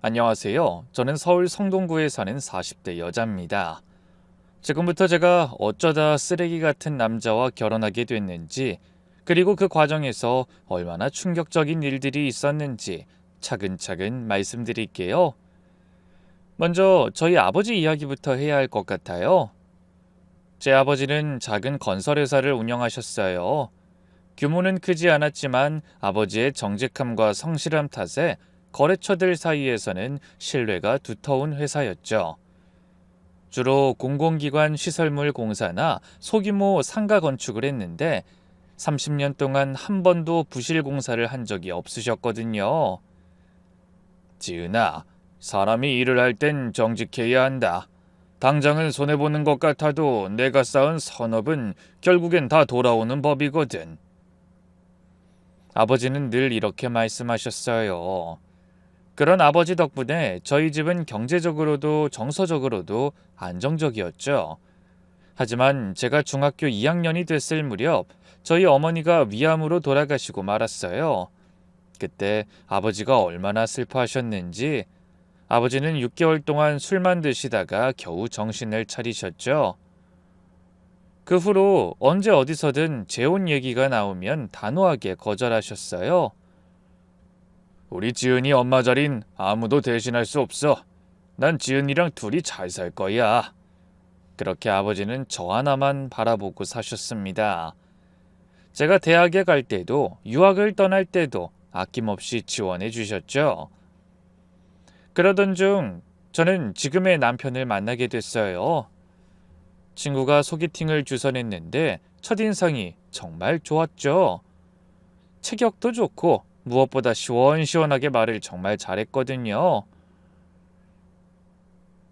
안녕하세요. 저는 서울 성동구에 사는 40대 여자입니다. 지금부터 제가 어쩌다 쓰레기 같은 남자와 결혼하게 됐는지, 그리고 그 과정에서 얼마나 충격적인 일들이 있었는지 차근차근 말씀드릴게요. 먼저 저희 아버지 이야기부터 해야 할 것 같아요. 제 아버지는 작은 건설회사를 운영하셨어요. 규모는 크지 않았지만 아버지의 정직함과 성실함 탓에 거래처들 사이에서는 신뢰가 두터운 회사였죠. 주로 공공기관 시설물 공사나 소규모 상가 건축을 했는데 30년 동안 한 번도 부실 공사를 한 적이 없으셨거든요. 지은아, 사람이 일을 할 땐 정직해야 한다. 당장은 손해보는 것 같아도 내가 쌓은 선업은 결국엔 다 돌아오는 법이거든. 아버지는 늘 이렇게 말씀하셨어요. 그런 아버지 덕분에 저희 집은 경제적으로도 정서적으로도 안정적이었죠. 하지만 제가 중학교 2학년이 됐을 무렵 저희 어머니가 위암으로 돌아가시고 말았어요. 그때 아버지가 얼마나 슬퍼하셨는지 아버지는 6개월 동안 술만 드시다가 겨우 정신을 차리셨죠. 그 후로 언제 어디서든 재혼 얘기가 나오면 단호하게 거절하셨어요. 우리 지은이 엄마 자린 아무도 대신할 수 없어. 난 지은이랑 둘이 잘 살 거야. 그렇게 아버지는 저 하나만 바라보고 사셨습니다. 제가 대학에 갈 때도 유학을 떠날 때도 아낌없이 지원해 주셨죠. 그러던 중 저는 지금의 남편을 만나게 됐어요. 친구가 소개팅을 주선했는데 첫인상이 정말 좋았죠. 체격도 좋고 무엇보다 시원시원하게 말을 정말 잘했거든요.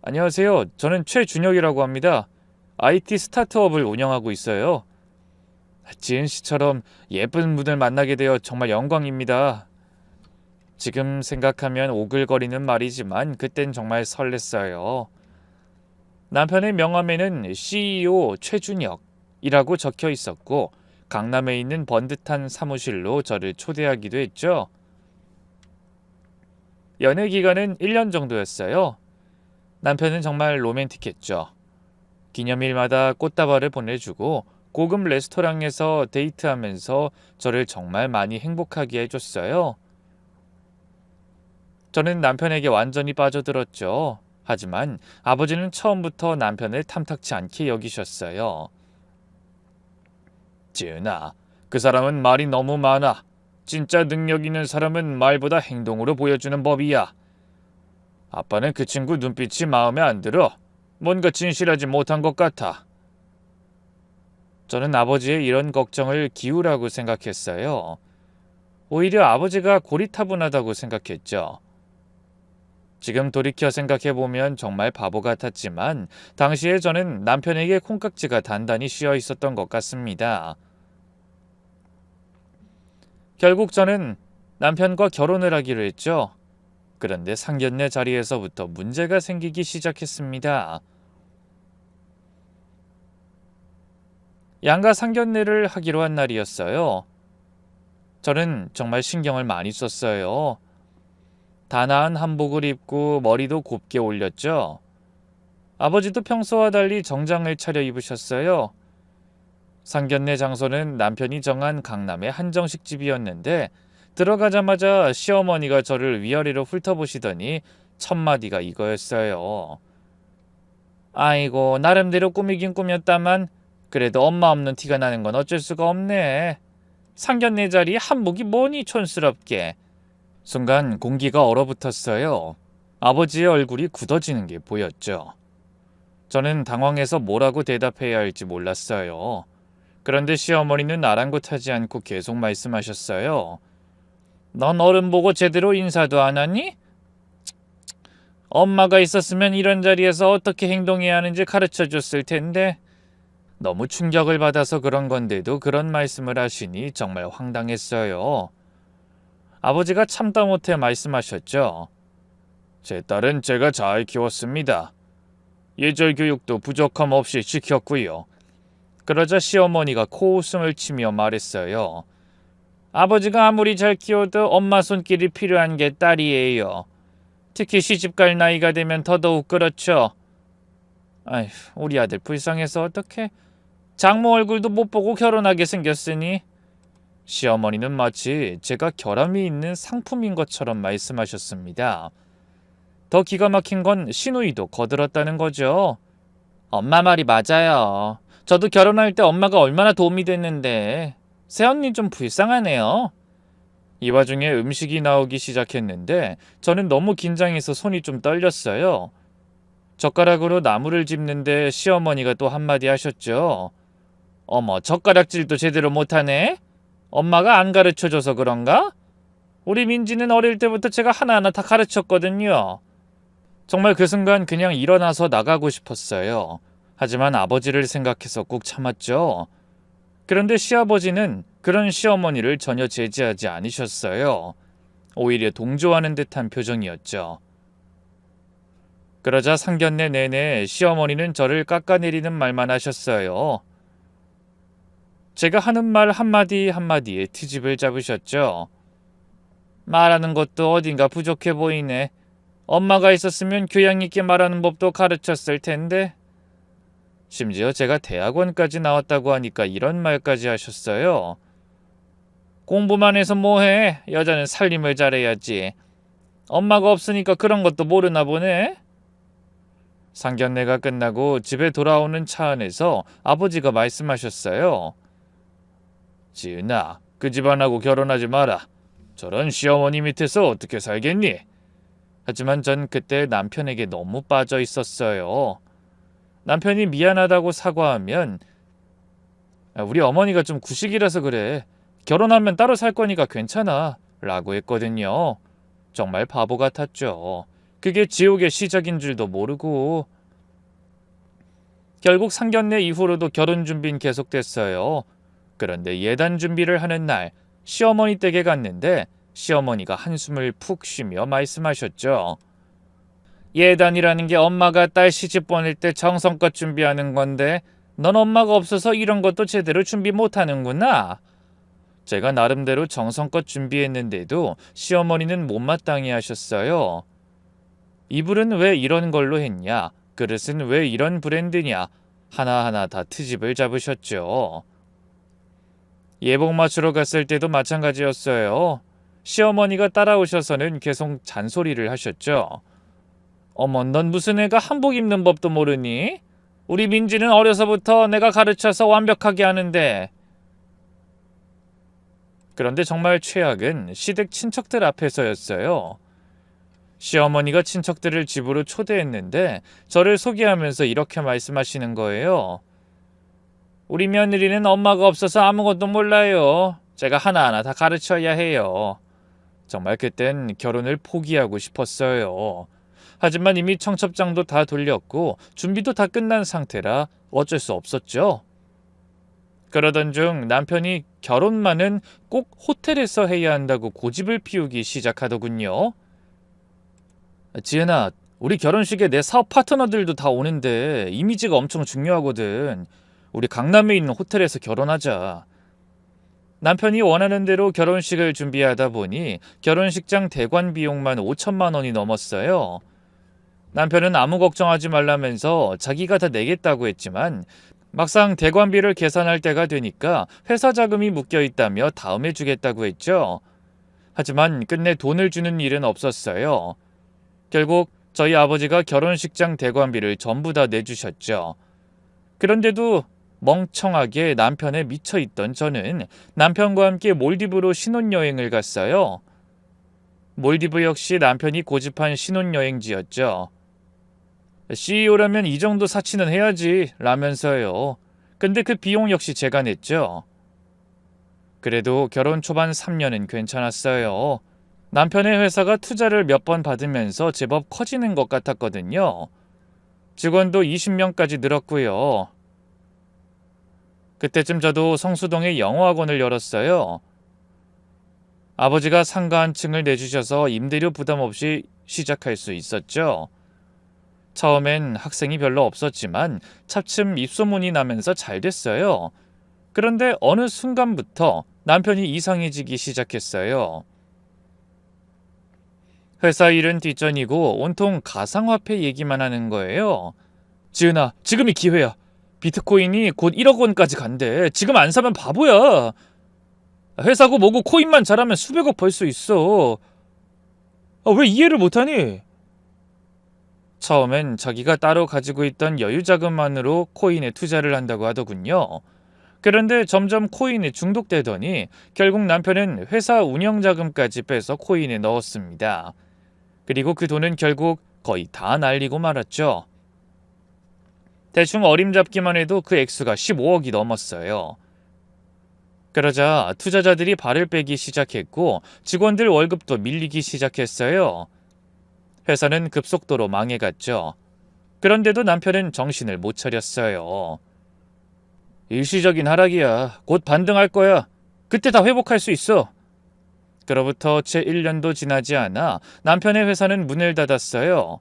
안녕하세요. 저는 최준혁이라고 합니다. IT 스타트업을 운영하고 있어요. 지은 씨처럼 예쁜 분을 만나게 되어 정말 영광입니다. 지금 생각하면 오글거리는 말이지만 그땐 정말 설렜어요. 남편의 명함에는 CEO 최준혁이라고 적혀 있었고 강남에 있는 번듯한 사무실로 저를 초대하기도 했죠. 연애 기간은 1년 정도였어요. 남편은 정말 로맨틱했죠. 기념일마다 꽃다발을 보내주고 고급 레스토랑에서 데이트하면서 저를 정말 많이 행복하게 해줬어요. 저는 남편에게 완전히 빠져들었죠. 하지만 아버지는 처음부터 남편을 탐탁치 않게 여기셨어요. 지은아, 그 사람은 말이 너무 많아. 진짜 능력 있는 사람은 말보다 행동으로 보여주는 법이야. 아빠는 그 친구 눈빛이 마음에 안 들어. 뭔가 진실하지 못한 것 같아. 저는 아버지의 이런 걱정을 기우라고 생각했어요. 오히려 아버지가 고리타분하다고 생각했죠. 지금 돌이켜 생각해보면 정말 바보 같았지만 당시에 저는 남편에게 콩깍지가 단단히 씌어 있었던 것 같습니다. 결국 저는 남편과 결혼을 하기로 했죠. 그런데 상견례 자리에서부터 문제가 생기기 시작했습니다. 양가 상견례를 하기로 한 날이었어요. 저는 정말 신경을 많이 썼어요. 단아한 한복을 입고 머리도 곱게 올렸죠. 아버지도 평소와 달리 정장을 차려 입으셨어요. 상견례 장소는 남편이 정한 강남의 한정식 집이었는데 들어가자마자 시어머니가 저를 위아래로 훑어보시더니 첫마디가 이거였어요. 아이고, 나름대로 꾸미긴 꾸몄다만 그래도 엄마 없는 티가 나는 건 어쩔 수가 없네. 상견례 자리에 한복이 뭐니 촌스럽게. 순간 공기가 얼어붙었어요. 아버지의 얼굴이 굳어지는 게 보였죠. 저는 당황해서 뭐라고 대답해야 할지 몰랐어요. 그런데 시어머니는 아랑곳하지 않고 계속 말씀하셨어요. 넌 어른 보고 제대로 인사도 안 하니? 엄마가 있었으면 이런 자리에서 어떻게 행동해야 하는지 가르쳐 줬을 텐데. 너무 충격을 받아서 그런 건데도 그런 말씀을 하시니 정말 황당했어요. 아버지가 참다 못해 말씀하셨죠. 제 딸은 제가 잘 키웠습니다. 예절 교육도 부족함 없이 시켰고요. 그러자 시어머니가 코웃음을 치며 말했어요. 아버지가 아무리 잘 키워도 엄마 손길이 필요한 게 딸이에요. 특히 시집갈 나이가 되면 더더욱 그렇죠. 아휴, 우리 아들 불쌍해서 어떡해. 장모 얼굴도 못 보고 결혼하게 생겼으니. 시어머니는 마치 제가 결함이 있는 상품인 것처럼 말씀하셨습니다. 더 기가 막힌 건 시누이도 거들었다는 거죠. 엄마 말이 맞아요. 저도 결혼할 때 엄마가 얼마나 도움이 됐는데 새언니 좀 불쌍하네요. 이 와중에 음식이 나오기 시작했는데 저는 너무 긴장해서 손이 좀 떨렸어요. 젓가락으로 나무를 집는데 시어머니가 또 한마디 하셨죠. 어머, 젓가락질도 제대로 못하네? 엄마가 안 가르쳐줘서 그런가? 우리 민지는 어릴 때부터 제가 하나하나 다 가르쳤거든요. 정말 그 순간 그냥 일어나서 나가고 싶었어요. 하지만 아버지를 생각해서 꾹 참았죠. 그런데 시아버지는 그런 시어머니를 전혀 제지하지 않으셨어요. 오히려 동조하는 듯한 표정이었죠. 그러자 상견례 내내 시어머니는 저를 깎아내리는 말만 하셨어요. 제가 하는 말 한마디 한마디에 트집을 잡으셨죠. 말하는 것도 어딘가 부족해 보이네. 엄마가 있었으면 교양 있게 말하는 법도 가르쳤을 텐데. 심지어 제가 대학원까지 나왔다고 하니까 이런 말까지 하셨어요. 공부만 해서 뭐해? 여자는 살림을 잘해야지. 엄마가 없으니까 그런 것도 모르나 보네. 상견례가 끝나고 집에 돌아오는 차 안에서 아버지가 말씀하셨어요. 지은아, 그 집안하고 결혼하지 마라. 저런 시어머니 밑에서 어떻게 살겠니? 하지만 전 그때 남편에게 너무 빠져 있었어요. 남편이 미안하다고 사과하면 우리 어머니가 좀 구식이라서 그래. 결혼하면 따로 살 거니까 괜찮아. 라고 했거든요. 정말 바보 같았죠. 그게 지옥의 시작인 줄도 모르고. 결국 상견례 이후로도 결혼 준비는 계속됐어요. 그런데 예단 준비를 하는 날 시어머니 댁에 갔는데 시어머니가 한숨을 푹 쉬며 말씀하셨죠. 예단이라는 게 엄마가 딸 시집 보낼 때 정성껏 준비하는 건데 넌 엄마가 없어서 이런 것도 제대로 준비 못하는구나. 제가 나름대로 정성껏 준비했는데도 시어머니는 못마땅해 하셨어요. 이불은 왜 이런 걸로 했냐? 그릇은 왜 이런 브랜드냐? 하나하나 다 트집을 잡으셨죠. 예복 맞추러 갔을 때도 마찬가지였어요. 시어머니가 따라오셔서는 계속 잔소리를 하셨죠. 어머, 넌 무슨 애가 한복 입는 법도 모르니? 우리 민지는 어려서부터 내가 가르쳐서 완벽하게 하는데. 그런데 정말 최악은 시댁 친척들 앞에서였어요. 시어머니가 친척들을 집으로 초대했는데 저를 소개하면서 이렇게 말씀하시는 거예요. 우리 며느리는 엄마가 없어서 아무것도 몰라요. 제가 하나하나 다 가르쳐야 해요. 정말 그땐 결혼을 포기하고 싶었어요. 하지만 이미 청첩장도 다 돌렸고 준비도 다 끝난 상태라 어쩔 수 없었죠. 그러던 중 남편이 결혼만은 꼭 호텔에서 해야 한다고 고집을 피우기 시작하더군요. 지은아, 우리 결혼식에 내 사업 파트너들도 다 오는데 이미지가 엄청 중요하거든. 우리 강남에 있는 호텔에서 결혼하자. 남편이 원하는 대로 결혼식을 준비하다 보니 결혼식장 대관 비용만 5천만 원이 넘었어요. 남편은 아무 걱정하지 말라면서 자기가 다 내겠다고 했지만 막상 대관비를 계산할 때가 되니까 회사 자금이 묶여 있다며 다음에 주겠다고 했죠. 하지만 끝내 돈을 주는 일은 없었어요. 결국 저희 아버지가 결혼식장 대관비를 전부 다 내주셨죠. 그런데도 멍청하게 남편에 미쳐있던 저는 남편과 함께 몰디브로 신혼여행을 갔어요. 몰디브 역시 남편이 고집한 신혼여행지였죠. CEO라면 이 정도 사치는 해야지 라면서요. 근데 그 비용 역시 제가 냈죠. 그래도 결혼 초반 3년은 괜찮았어요. 남편의 회사가 투자를 몇 번 받으면서 제법 커지는 것 같았거든요. 직원도 20명까지 늘었고요. 그때쯤 저도 성수동에 영어학원을 열었어요. 아버지가 상가 한 층을 내주셔서 임대료 부담 없이 시작할 수 있었죠. 처음엔 학생이 별로 없었지만 차츰 입소문이 나면서 잘 됐어요. 그런데 어느 순간부터 남편이 이상해지기 시작했어요. 회사 일은 뒷전이고 온통 가상화폐 얘기만 하는 거예요. 지은아, 지금이 기회야. 비트코인이 곧 1억 원까지 간대. 지금 안 사면 바보야. 회사고 뭐고 코인만 잘하면 수백억 벌 수 있어. 왜 이해를 못하니? 처음엔 자기가 따로 가지고 있던 여유 자금만으로 코인에 투자를 한다고 하더군요. 그런데 점점 코인에 중독되더니 결국 남편은 회사 운영 자금까지 빼서 코인에 넣었습니다. 그리고 그 돈은 결국 거의 다 날리고 말았죠. 대충 어림잡기만 해도 그 액수가 15억이 넘었어요. 그러자 투자자들이 발을 빼기 시작했고 직원들 월급도 밀리기 시작했어요. 회사는 급속도로 망해갔죠. 그런데도 남편은 정신을 못 차렸어요. 일시적인 하락이야. 곧 반등할 거야. 그때 다 회복할 수 있어. 그로부터 채 1년도 지나지 않아 남편의 회사는 문을 닫았어요.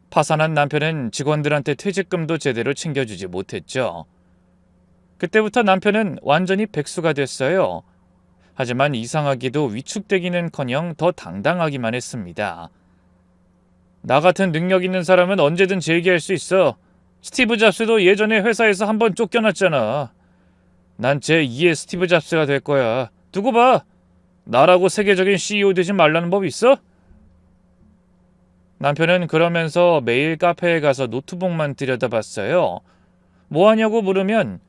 파산한 남편은 직원들한테 퇴직금도 제대로 챙겨주지 못했죠. 그때부터 남편은 완전히 백수가 됐어요. 하지만 이상하게도 위축되기는커녕 더 당당하기만 했습니다. 나 같은 능력 있는 사람은 언제든 재기할 수 있어. 스티브 잡스도 예전에 회사에서 한번 쫓겨났잖아. 난 제2의 스티브 잡스가 될 거야. 두고 봐. 나라고 세계적인 CEO 되지 말라는 법 있어? 남편은 그러면서 매일 카페에 가서 노트북만 들여다봤어요. 뭐 하냐고 물으면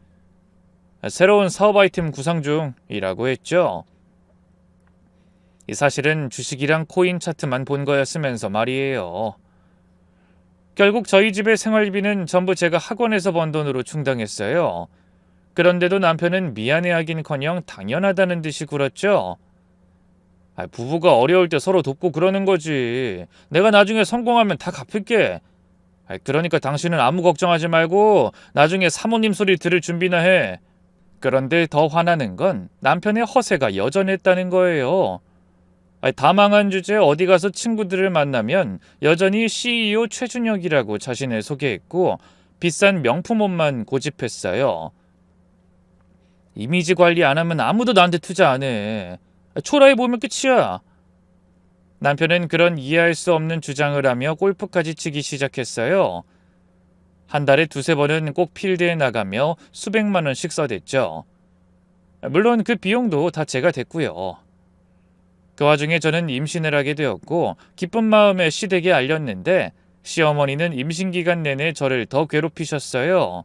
새로운 사업 아이템 구상 중이라고 했죠. 이 사실은 주식이랑 코인 차트만 본 거였으면서 말이에요. 결국 저희 집의 생활비는 전부 제가 학원에서 번 돈으로 충당했어요. 그런데도 남편은 미안해하긴커녕 당연하다는 듯이 굴었죠. 부부가 어려울 때 서로 돕고 그러는 거지. 내가 나중에 성공하면 다 갚을게. 그러니까 당신은 아무 걱정하지 말고 나중에 사모님 소리 들을 준비나 해. 그런데 더 화나는 건 남편의 허세가 여전했다는 거예요. 다 망한 주제에 어디 가서 친구들을 만나면 여전히 CEO 최준혁이라고 자신을 소개했고 비싼 명품 옷만 고집했어요. 이미지 관리 안 하면 아무도 나한테 투자 안 해. 초라해 보면 끝이야. 남편은 그런 이해할 수 없는 주장을 하며 골프까지 치기 시작했어요. 한 달에 두세 번은 꼭 필드에 나가며 수백만 원씩 써댔죠. 물론 그 비용도 다 제가 댔고요. 그 와중에 저는 임신을 하게 되었고 기쁜 마음에 시댁에 알렸는데 시어머니는 임신 기간 내내 저를 더 괴롭히셨어요.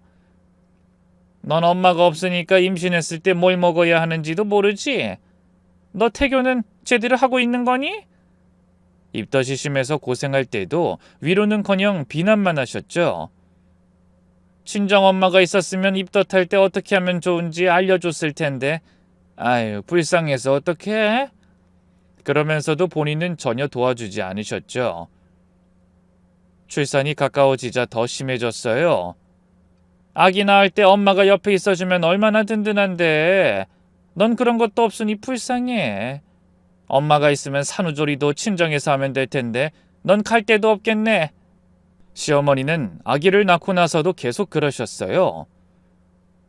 넌 엄마가 없으니까 임신했을 때 뭘 먹어야 하는지도 모르지? 너 태교는 제대로 하고 있는 거니? 입덧이 심해서 고생할 때도 위로는커녕 비난만 하셨죠. 친정엄마가 있었으면 입덧할 때 어떻게 하면 좋은지 알려줬을 텐데 아유 불쌍해서 어떡해? 그러면서도 본인은 전혀 도와주지 않으셨죠. 출산이 가까워지자 더 심해졌어요. 아기 낳을 때 엄마가 옆에 있어주면 얼마나 든든한데 넌 그런 것도 없으니 불쌍해. 엄마가 있으면 산후조리도 친정에서 하면 될 텐데 넌 갈 데도 없겠네. 시어머니는 아기를 낳고 나서도 계속 그러셨어요.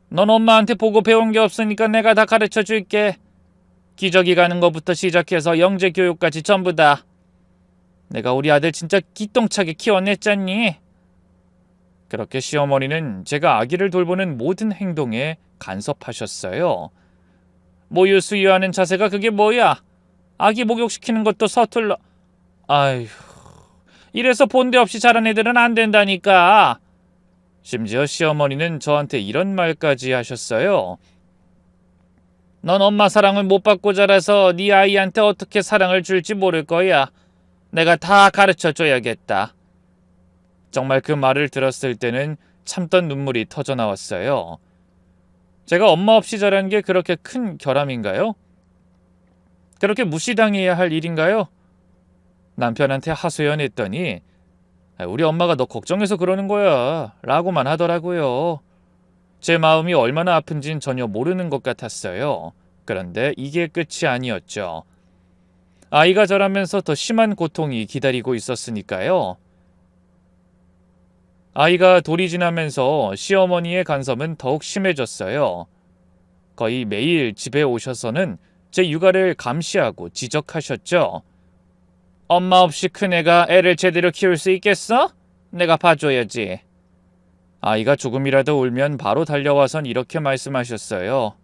넌 엄마한테 보고 배운 게 없으니까 내가 다 가르쳐 줄게. 기저귀 가는 것부터 시작해서 영재 교육까지 전부 다. 내가 우리 아들 진짜 기똥차게 키워냈잖니. 그렇게 시어머니는 제가 아기를 돌보는 모든 행동에 간섭하셨어요. 모유 수유하는 자세가 그게 뭐야? 아기 목욕시키는 것도 서툴러. 아휴, 이래서 본데 없이 자란 애들은 안 된다니까. 심지어 시어머니는 저한테 이런 말까지 하셨어요. 넌 엄마 사랑을 못 받고 자라서 네 아이한테 어떻게 사랑을 줄지 모를 거야. 내가 다 가르쳐 줘야겠다. 정말 그 말을 들었을 때는 참던 눈물이 터져 나왔어요. 제가 엄마 없이 자란 게 그렇게 큰 결함인가요? 그렇게 무시당해야 할 일인가요? 남편한테 하소연했더니 우리 엄마가 너 걱정해서 그러는 거야 라고만 하더라고요. 제 마음이 얼마나 아픈진 전혀 모르는 것 같았어요. 그런데 이게 끝이 아니었죠. 아이가 자라면서 더 심한 고통이 기다리고 있었으니까요. 아이가 돌이 지나면서 시어머니의 간섭은 더욱 심해졌어요. 거의 매일 집에 오셔서는 제 육아를 감시하고 지적하셨죠. 엄마 없이 큰애가 애를 제대로 키울 수 있겠어? 내가 봐줘야지. 아이가 조금이라도 울면 바로 달려와선 이렇게 말씀하셨어요.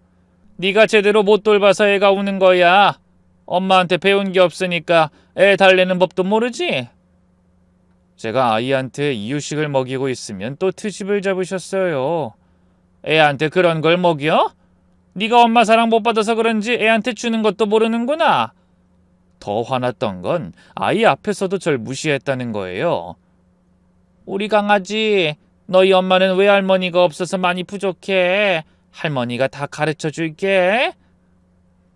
네가 제대로 못 돌봐서 애가 우는 거야. 엄마한테 배운 게 없으니까 애 달래는 법도 모르지? 제가 아이한테 이유식을 먹이고 있으면 또 트집을 잡으셨어요. 애한테 그런 걸 먹여? 네가 엄마 사랑 못 받아서 그런지 애한테 주는 것도 모르는구나. 더 화났던 건 아이 앞에서도 절 무시했다는 거예요. 우리 강아지, 너희 엄마는 외할머니가 없어서 많이 부족해. 할머니가 다 가르쳐 줄게.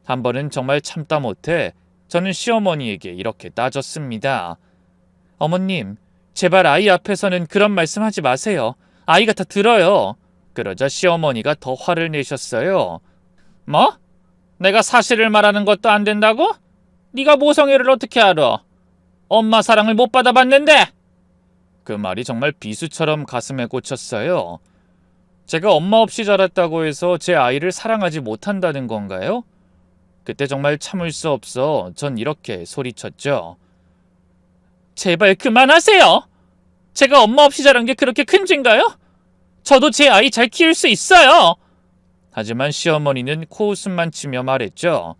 한 번은 정말 참다 못해 저는 시어머니에게 이렇게 따졌습니다. 어머님, 제발 아이 앞에서는 그런 말씀하지 마세요. 아이가 다 들어요. 그러자 시어머니가 더 화를 내셨어요. 뭐? 내가 사실을 말하는 것도 안 된다고? 네가 모성애를 어떻게 알아? 엄마 사랑을 못 받아봤는데? 그 말이 정말 비수처럼 가슴에 꽂혔어요. 제가 엄마 없이 자랐다고 해서 제 아이를 사랑하지 못한다는 건가요? 그때 정말 참을 수 없어 전 이렇게 소리쳤죠. 제발 그만하세요. 제가 엄마 없이 자란 게 그렇게 큰 죄인가요? 저도 제 아이 잘 키울 수 있어요. 하지만 시어머니는 코웃음만 치며 말했죠.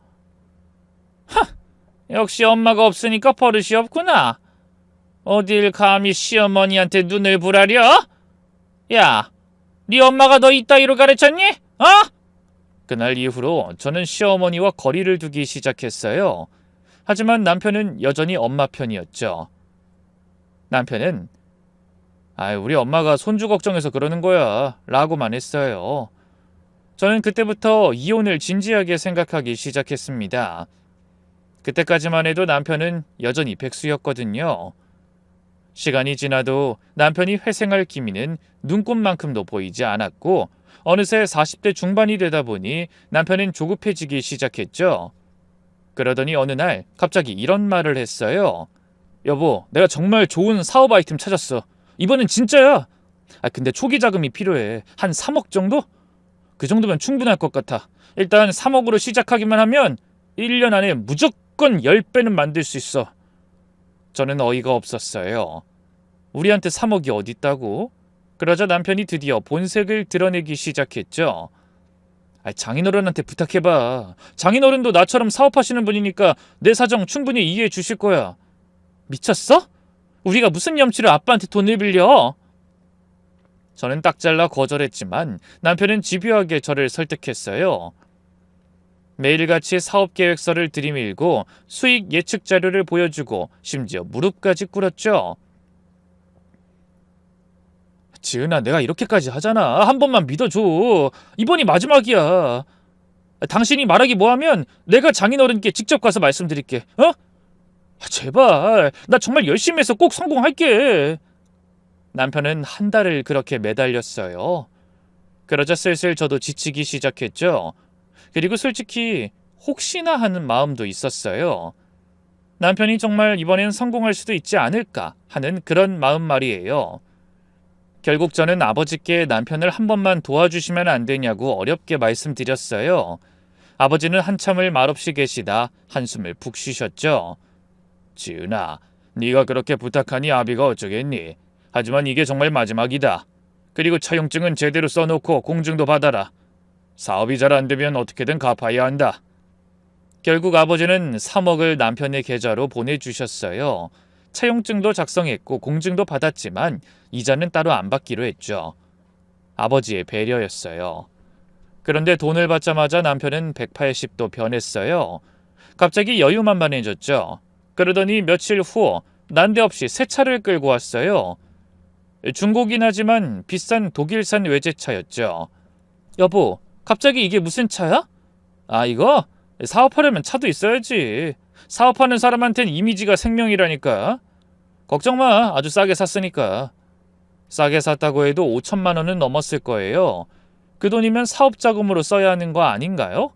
하, 역시 엄마가 없으니까 버릇이 없구나. 어딜 감히 시어머니한테 눈을 부라려? 야, 네 엄마가 너 이따위로 가르쳤니? 어? 그날 이후로 저는 시어머니와 거리를 두기 시작했어요. 하지만 남편은 여전히 엄마 편이었죠. 남편은 우리 엄마가 손주 걱정해서 그러는 거야 라고만 했어요. 저는 그때부터 이혼을 진지하게 생각하기 시작했습니다. 그때까지만 해도 남편은 여전히 백수였거든요. 시간이 지나도 남편이 회생할 기미는 눈꼽만큼도 보이지 않았고 어느새 40대 중반이 되다 보니 남편은 조급해지기 시작했죠. 그러더니 어느 날 갑자기 이런 말을 했어요. 여보, 내가 정말 좋은 사업 아이템 찾았어. 이번엔 진짜야. 근데 초기 자금이 필요해. 한 3억 정도? 그 정도면 충분할 것 같아. 일단 3억으로 시작하기만 하면 1년 안에 무조건 10배는 만들 수 있어. 저는 어이가 없었어요. 우리한테 3억이 어딨다고? 그러자 남편이 드디어 본색을 드러내기 시작했죠. 장인어른한테 부탁해봐. 장인어른도 나처럼 사업하시는 분이니까 내 사정 충분히 이해해 주실 거야. 미쳤어? 우리가 무슨 염치로 아빠한테 돈을 빌려? 저는 딱 잘라 거절했지만 남편은 집요하게 저를 설득했어요. 매일같이 사업계획서를 들이밀고 수익 예측 자료를 보여주고 심지어 무릎까지 꿇었죠. 지은아, 내가 이렇게까지 하잖아. 한 번만 믿어줘. 이번이 마지막이야. 당신이 말하기 뭐하면 내가 장인어른께 직접 가서 말씀드릴게. 어? 제발. 나 정말 열심히 해서 꼭 성공할게. 남편은 한 달을 그렇게 매달렸어요. 그러자 슬슬 저도 지치기 시작했죠. 그리고 솔직히 혹시나 하는 마음도 있었어요. 남편이 정말 이번엔 성공할 수도 있지 않을까 하는 그런 마음 말이에요. 결국 저는 아버지께 남편을 한 번만 도와주시면 안 되냐고 어렵게 말씀드렸어요. 아버지는 한참을 말없이 계시다 한숨을 푹 쉬셨죠. 지은아, 네가 그렇게 부탁하니 아비가 어쩌겠니? 하지만 이게 정말 마지막이다. 그리고 차용증은 제대로 써놓고 공증도 받아라. 사업이 잘 안 되면 어떻게든 갚아야 한다. 결국 아버지는 3억을 남편의 계좌로 보내주셨어요. 차용증도 작성했고 공증도 받았지만 이자는 따로 안 받기로 했죠. 아버지의 배려였어요. 그런데 돈을 받자마자 남편은 180도 변했어요. 갑자기 여유만만해졌죠. 그러더니 며칠 후 난데없이 새 차를 끌고 왔어요. 중고긴 하지만 비싼 독일산 외제차였죠. 여보, 갑자기 이게 무슨 차야? 이거? 사업하려면 차도 있어야지. 사업하는 사람한텐 이미지가 생명이라니까. 걱정 마, 아주 싸게 샀으니까. 싸게 샀다고 해도 5천만 원은 넘었을 거예요. 그 돈이면 사업 자금으로 써야 하는 거 아닌가요?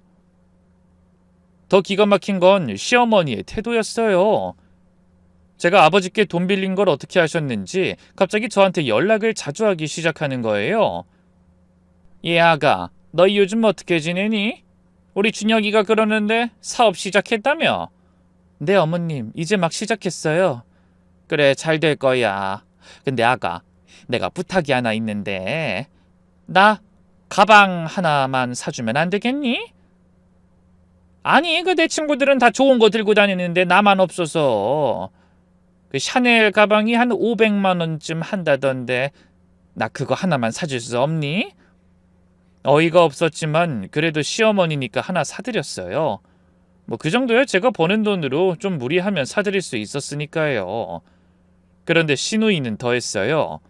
더 기가 막힌 건 시어머니의 태도였어요. 제가 아버지께 돈 빌린 걸 어떻게 하셨는지 갑자기 저한테 연락을 자주 하기 시작하는 거예요. 아가, 너희 요즘 어떻게 지내니? 우리 준혁이가 그러는데 사업 시작했다며? 네, 어머님. 이제 막 시작했어요. 그래, 잘 될 거야. 근데 아가, 내가 부탁이 하나 있는데, 나 가방 하나만 사주면 안 되겠니? 아니, 그 내 친구들은 다 좋은 거 들고 다니는데 나만 없어서. 그 샤넬 가방이 한 500만 원쯤 한다던데, 나 그거 하나만 사줄 수 없니? 어이가 없었지만 그래도 시어머니니까 하나 사드렸어요. 뭐 그 정도야 제가 버는 돈으로 좀 무리하면 사드릴 수 있었으니까요. 그런데 시누이는 더했어요.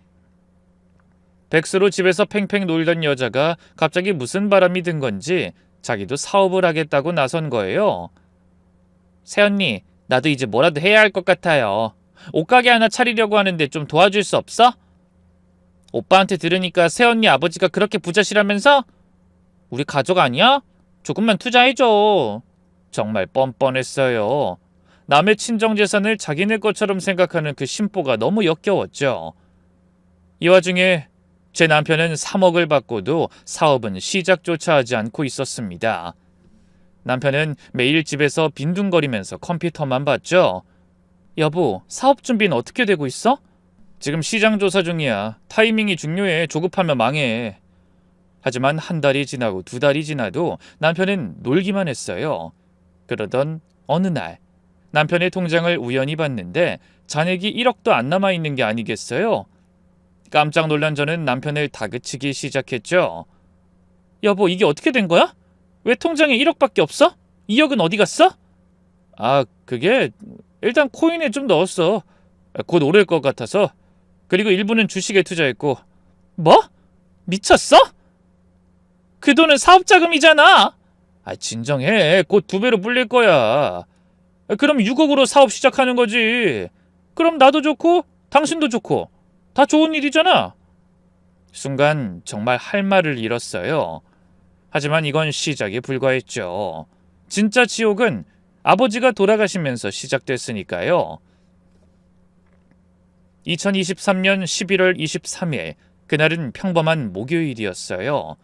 백수로 집에서 팽팽 놀던 여자가 갑자기 무슨 바람이 든 건지 자기도 사업을 하겠다고 나선 거예요. 새언니, 나도 이제 뭐라도 해야 할 것 같아요. 옷가게 하나 차리려고 하는데 좀 도와줄 수 없어? 오빠한테 들으니까 새언니 아버지가 그렇게 부자시라면서? 우리 가족 아니야? 조금만 투자해줘. 정말 뻔뻔했어요. 남의 친정재산을 자기네 것처럼 생각하는 그 심보가 너무 역겨웠죠. 이 와중에 제 남편은 3억을 받고도 사업은 시작조차 하지 않고 있었습니다. 남편은 매일 집에서 빈둥거리면서 컴퓨터만 봤죠. 여보, 사업 준비는 어떻게 되고 있어? 지금 시장 조사 중이야. 타이밍이 중요해. 조급하면 망해. 하지만 한 달이 지나고 두 달이 지나도 남편은 놀기만 했어요. 그러던 어느 날 남편의 통장을 우연히 봤는데 잔액이 1억도 안 남아있는 게 아니겠어요? 깜짝 놀란 저는 남편을 다그치기 시작했죠. 여보, 이게 어떻게 된 거야? 왜 통장에 1억밖에 없어? 2억은 어디 갔어? 아, 그게 일단 코인에 좀 넣었어. 곧 오를 것 같아서. 그리고 일부는 주식에 투자했고. 뭐? 미쳤어? 그 돈은 사업자금이잖아. 아, 진정해. 곧 2배로 불릴 거야. 그럼 6억으로 사업 시작하는 거지. 그럼 나도 좋고 당신도 좋고 다 좋은 일이잖아. 순간 정말 할 말을 잃었어요. 하지만 이건 시작에 불과했죠. 진짜 지옥은 아버지가 돌아가시면서 시작됐으니까요. 2023년 11월 23일, 그날은 평범한 목요일이었어요.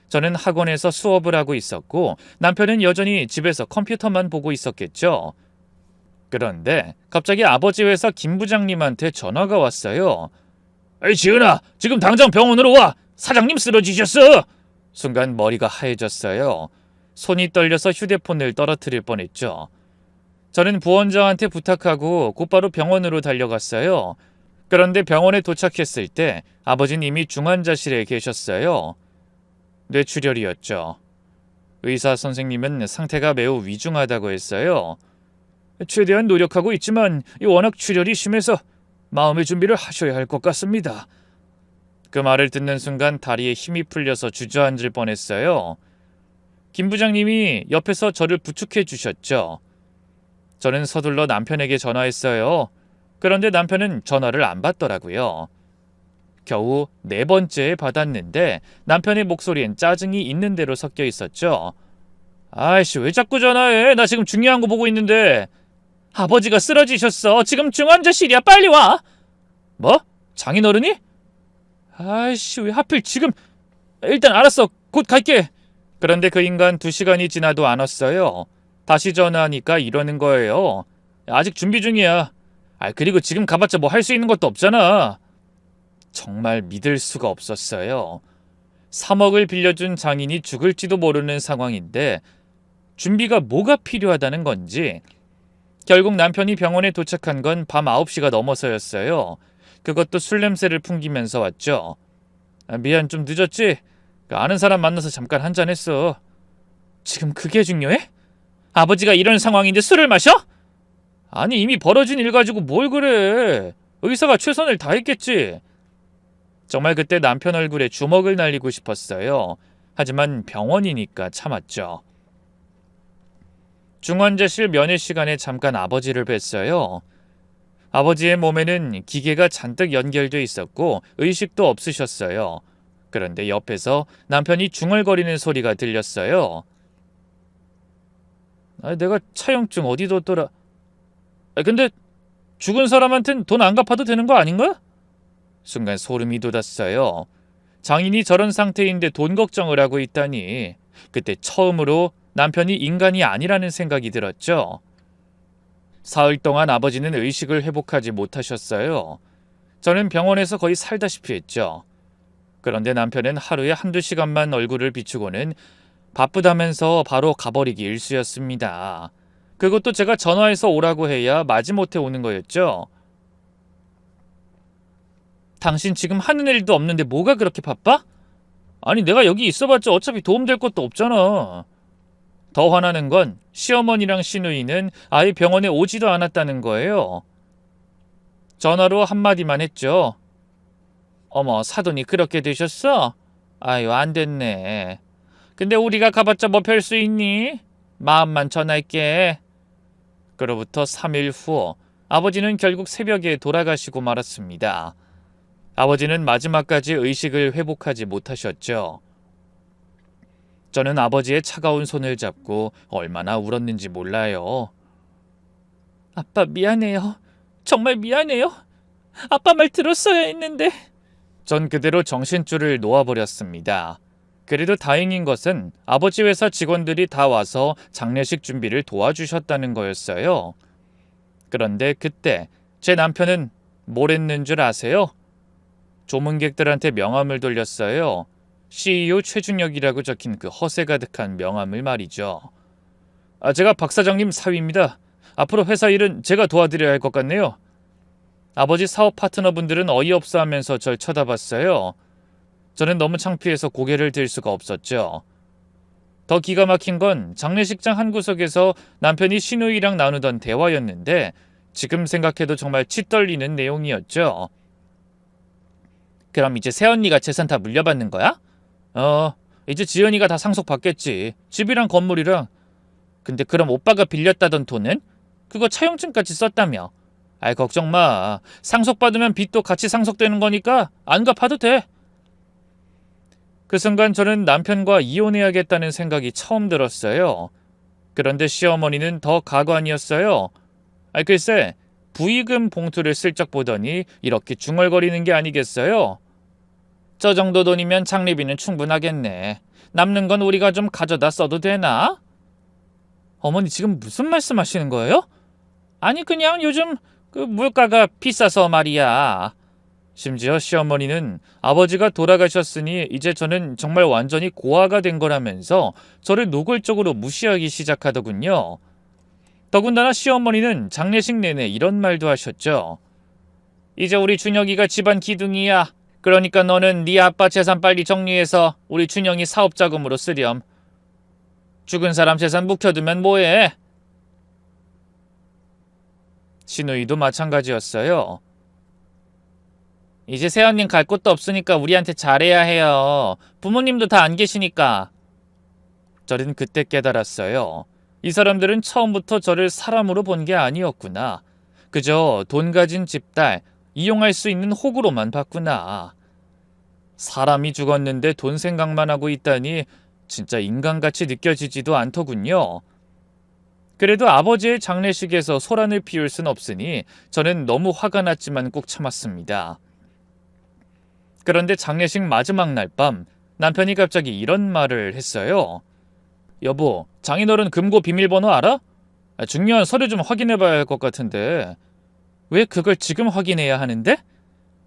저는 학원에서 수업을 하고 있었고 남편은 여전히 집에서 컴퓨터만 보고 있었겠죠. 그런데 갑자기 아버지 회사 김 부장님한테 전화가 왔어요. 에이, 지은아, 지금 당장 병원으로 와. 사장님 쓰러지셨어. 순간 머리가 하얘졌어요. 손이 떨려서 휴대폰을 떨어뜨릴 뻔했죠. 저는 부원장한테 부탁하고 곧바로 병원으로 달려갔어요. 그런데 병원에 도착했을 때 아버지는 이미 중환자실에 계셨어요. 뇌출혈이었죠. 의사 선생님은 상태가 매우 위중하다고 했어요. 최대한 노력하고 있지만 워낙 출혈이 심해서 마음의 준비를 하셔야 할 것 같습니다. 그 말을 듣는 순간 다리에 힘이 풀려서 주저앉을 뻔했어요. 김 부장님이 옆에서 저를 부축해 주셨죠. 저는 서둘러 남편에게 전화했어요. 그런데 남편은 전화를 안 받더라고요. 겨우 4번째에 받았는데 남편의 목소리엔 짜증이 있는 대로 섞여 있었죠. 아이씨, 왜 자꾸 전화해? 나 지금 중요한 거 보고 있는데. 아버지가 쓰러지셨어. 지금 중환자실이야. 빨리 와. 뭐? 장인어른이? 아이씨, 왜 하필 지금. 일단 알았어. 곧 갈게. 그런데 그 인간 2시간이 지나도 안 왔어요. 다시 전화하니까 이러는 거예요. 아직 준비 중이야. 그리고 지금 가봤자 뭐 할 수 있는 것도 없잖아. 정말 믿을 수가 없었어요. 3억을 빌려준 장인이 죽을지도 모르는 상황인데 준비가 뭐가 필요하다는 건지. 결국 남편이 병원에 도착한 건 밤 9시가 넘어서였어요. 그것도 술 냄새를 풍기면서 왔죠. 미안, 좀 늦었지? 아는 사람 만나서 잠깐 한잔했어. 지금 그게 중요해? 아버지가 이런 상황인데 술을 마셔? 아니, 이미 벌어진 일 가지고 뭘 그래. 의사가 최선을 다했겠지. 정말 그때 남편 얼굴에 주먹을 날리고 싶었어요. 하지만 병원이니까 참았죠. 중환자실 면회 시간에 잠깐 아버지를 뵀어요. 아버지의 몸에는 기계가 잔뜩 연결돼 있었고 의식도 없으셨어요. 그런데 옆에서 남편이 중얼거리는 소리가 들렸어요. 내가 차용증 어디 뒀더라. 근데 죽은 사람한텐 돈 안 갚아도 되는 거 아닌가? 순간 소름이 돋았어요. 장인이 저런 상태인데 돈 걱정을 하고 있다니. 그때 처음으로 남편이 인간이 아니라는 생각이 들었죠. 사흘 동안 아버지는 의식을 회복하지 못하셨어요. 저는 병원에서 거의 살다시피 했죠. 그런데 남편은 하루에 한두 시간만 얼굴을 비추고는 바쁘다면서 바로 가버리기 일쑤였습니다. 그것도 제가 전화해서 오라고 해야 마지못해 오는 거였죠. 당신 지금 하는 일도 없는데 뭐가 그렇게 바빠? 아니 내가 여기 있어봤자 어차피 도움될 것도 없잖아. 더 화나는 건 시어머니랑 시누이는 아예 병원에 오지도 않았다는 거예요. 전화로 한마디만 했죠. 어머, 사돈이 그렇게 되셨어? 아유, 안 됐네. 근데 우리가 가봤자 뭐 별 수 있니? 마음만 전할게. 그로부터 3일 후 아버지는 결국 새벽에 돌아가시고 말았습니다. 아버지는 마지막까지 의식을 회복하지 못하셨죠. 저는 아버지의 차가운 손을 잡고 얼마나 울었는지 몰라요. 아빠 미안해요. 정말 미안해요. 아빠 말 들었어야 했는데. 전 그대로 정신줄을 놓아버렸습니다. 그래도 다행인 것은 아버지 회사 직원들이 다 와서 장례식 준비를 도와주셨다는 거였어요. 그런데 그때 제 남편은 뭘 했는 줄 아세요? 조문객들한테 명함을 돌렸어요. CEO 최준혁이라고 적힌 그 허세 가득한 명함을 말이죠. 제가 박 사장님 사위입니다. 앞으로 회사 일은 제가 도와드려야 할 것 같네요. 아버지 사업 파트너분들은 어이없어 하면서 절 쳐다봤어요. 저는 너무 창피해서 고개를 들 수가 없었죠. 더 기가 막힌 건 장례식장 한 구석에서 남편이 시누이랑 나누던 대화였는데 지금 생각해도 정말 치 떨리는 내용이었죠. 그럼 이제 새언니가 재산 다 물려받는 거야? 이제 지연이가 다 상속받겠지. 집이랑 건물이랑. 근데 그럼 오빠가 빌렸다던 돈은? 그거 차용증까지 썼다며. 아이 걱정 마. 상속받으면 빚도 같이 상속되는 거니까 안 갚아도 돼. 그 순간 저는 남편과 이혼해야겠다는 생각이 처음 들었어요. 그런데 시어머니는 더 가관이었어요. 글쎄 부의금 봉투를 슬쩍 보더니 이렇게 중얼거리는 게 아니겠어요? 저 정도 돈이면 장례비는 충분하겠네. 남는 건 우리가 좀 가져다 써도 되나? 어머니 지금 무슨 말씀하시는 거예요? 아니 그냥 요즘 그 물가가 비싸서 말이야. 심지어 시어머니는 아버지가 돌아가셨으니 이제 저는 정말 완전히 고아가 된 거라면서 저를 노골적으로 무시하기 시작하더군요. 더군다나 시어머니는 장례식 내내 이런 말도 하셨죠. 이제 우리 준혁이가 집안 기둥이야. 그러니까 너는 네 아빠 재산 빨리 정리해서 우리 준영이 사업 자금으로 쓰렴. 죽은 사람 재산 묵혀두면 뭐해? 시누이도 마찬가지였어요. 이제 새언님 갈 곳도 없으니까 우리한테 잘해야 해요. 부모님도 다 안 계시니까. 저는 그때 깨달았어요. 이 사람들은 처음부터 저를 사람으로 본 게 아니었구나. 그저 돈 가진 집딸, 이용할 수 있는 호구로만 봤구나. 사람이 죽었는데 돈 생각만 하고 있다니 진짜 인간같이 느껴지지도 않더군요. 그래도 아버지의 장례식에서 소란을 피울 순 없으니 저는 너무 화가 났지만 꾹 참았습니다. 그런데 장례식 마지막 날 밤 남편이 갑자기 이런 말을 했어요. 여보, 장인어른 금고 비밀번호 알아? 중요한 서류 좀 확인해봐야 할 것 같은데 왜 그걸 지금 확인해야 하는데?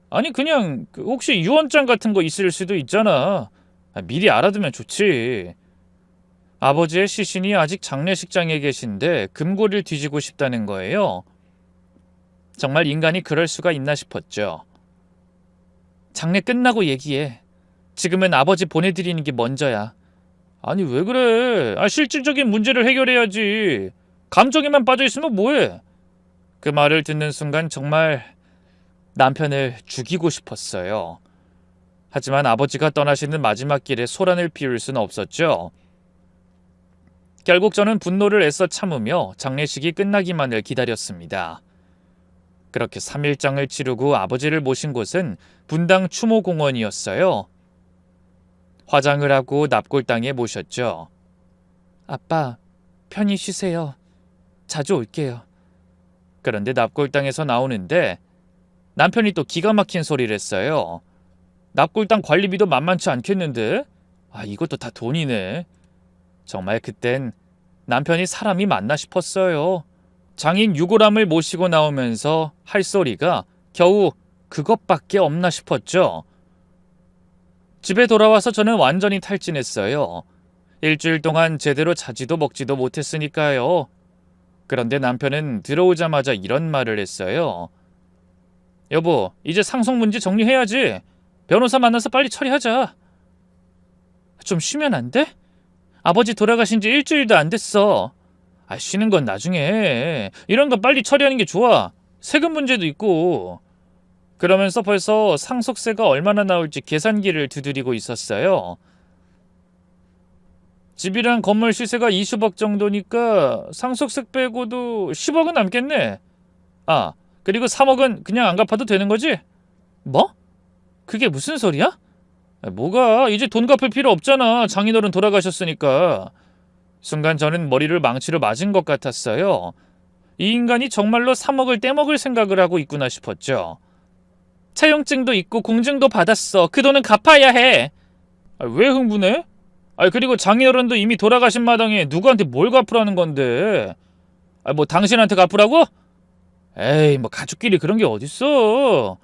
아니 그냥 혹시 유언장 같은 거 있을 수도 있잖아. 미리 알아두면 좋지. 아버지의 시신이 아직 장례식장에 계신데 금고를 뒤지고 싶다는 거예요. 정말 인간이 그럴 수가 있나 싶었죠. 장례 끝나고 얘기해. 지금은 아버지 보내드리는 게 먼저야. 아니 왜 그래? 실질적인 문제를 해결해야지. 감정에만 빠져있으면 뭐해? 그 말을 듣는 순간 정말 남편을 죽이고 싶었어요. 하지만 아버지가 떠나시는 마지막 길에 소란을 피울 수는 없었죠. 결국 저는 분노를 애써 참으며 장례식이 끝나기만을 기다렸습니다. 그렇게 3일장을 치르고 아버지를 모신 곳은 분당 추모공원이었어요. 화장을 하고 납골당에 모셨죠. 아빠, 편히 쉬세요. 자주 올게요. 그런데 납골당에서 나오는데 남편이 또 기가 막힌 소리를 했어요. 납골당 관리비도 만만치 않겠는데? 이것도 다 돈이네. 정말 그땐 남편이 사람이 맞나 싶었어요. 장인 유골함을 모시고 나오면서 할 소리가 겨우 그것밖에 없나 싶었죠. 집에 돌아와서 저는 완전히 탈진했어요. 일주일 동안 제대로 자지도 먹지도 못했으니까요. 그런데 남편은 들어오자마자 이런 말을 했어요. 여보, 이제 상속 문제 정리해야지. 변호사 만나서 빨리 처리하자. 좀 쉬면 안 돼? 아버지 돌아가신 지 일주일도 안 됐어. 쉬는 건 나중에 해. 이런 거 빨리 처리하는 게 좋아. 세금 문제도 있고. 그러면서 벌써 상속세가 얼마나 나올지 계산기를 두드리고 있었어요. 집이랑 건물 시세가 20억 정도니까 상속세 빼고도 10억은 남겠네. 그리고 3억은 그냥 안 갚아도 되는 거지? 뭐? 그게 무슨 소리야? 뭐가? 이제 돈 갚을 필요 없잖아. 장인어른 돌아가셨으니까. 순간 저는 머리를 망치로 맞은 것 같았어요. 이 인간이 정말로 3억을 떼먹을 생각을 하고 있구나 싶었죠. 차용증도 있고 공증도 받았어. 그 돈은 갚아야 해. 왜 흥분해? 그리고 장인어른도 이미 돌아가신 마당에 누구한테 뭘 갚으라는 건데. 뭐 당신한테 갚으라고? 에이, 뭐 가족끼리 그런 게 어딨어.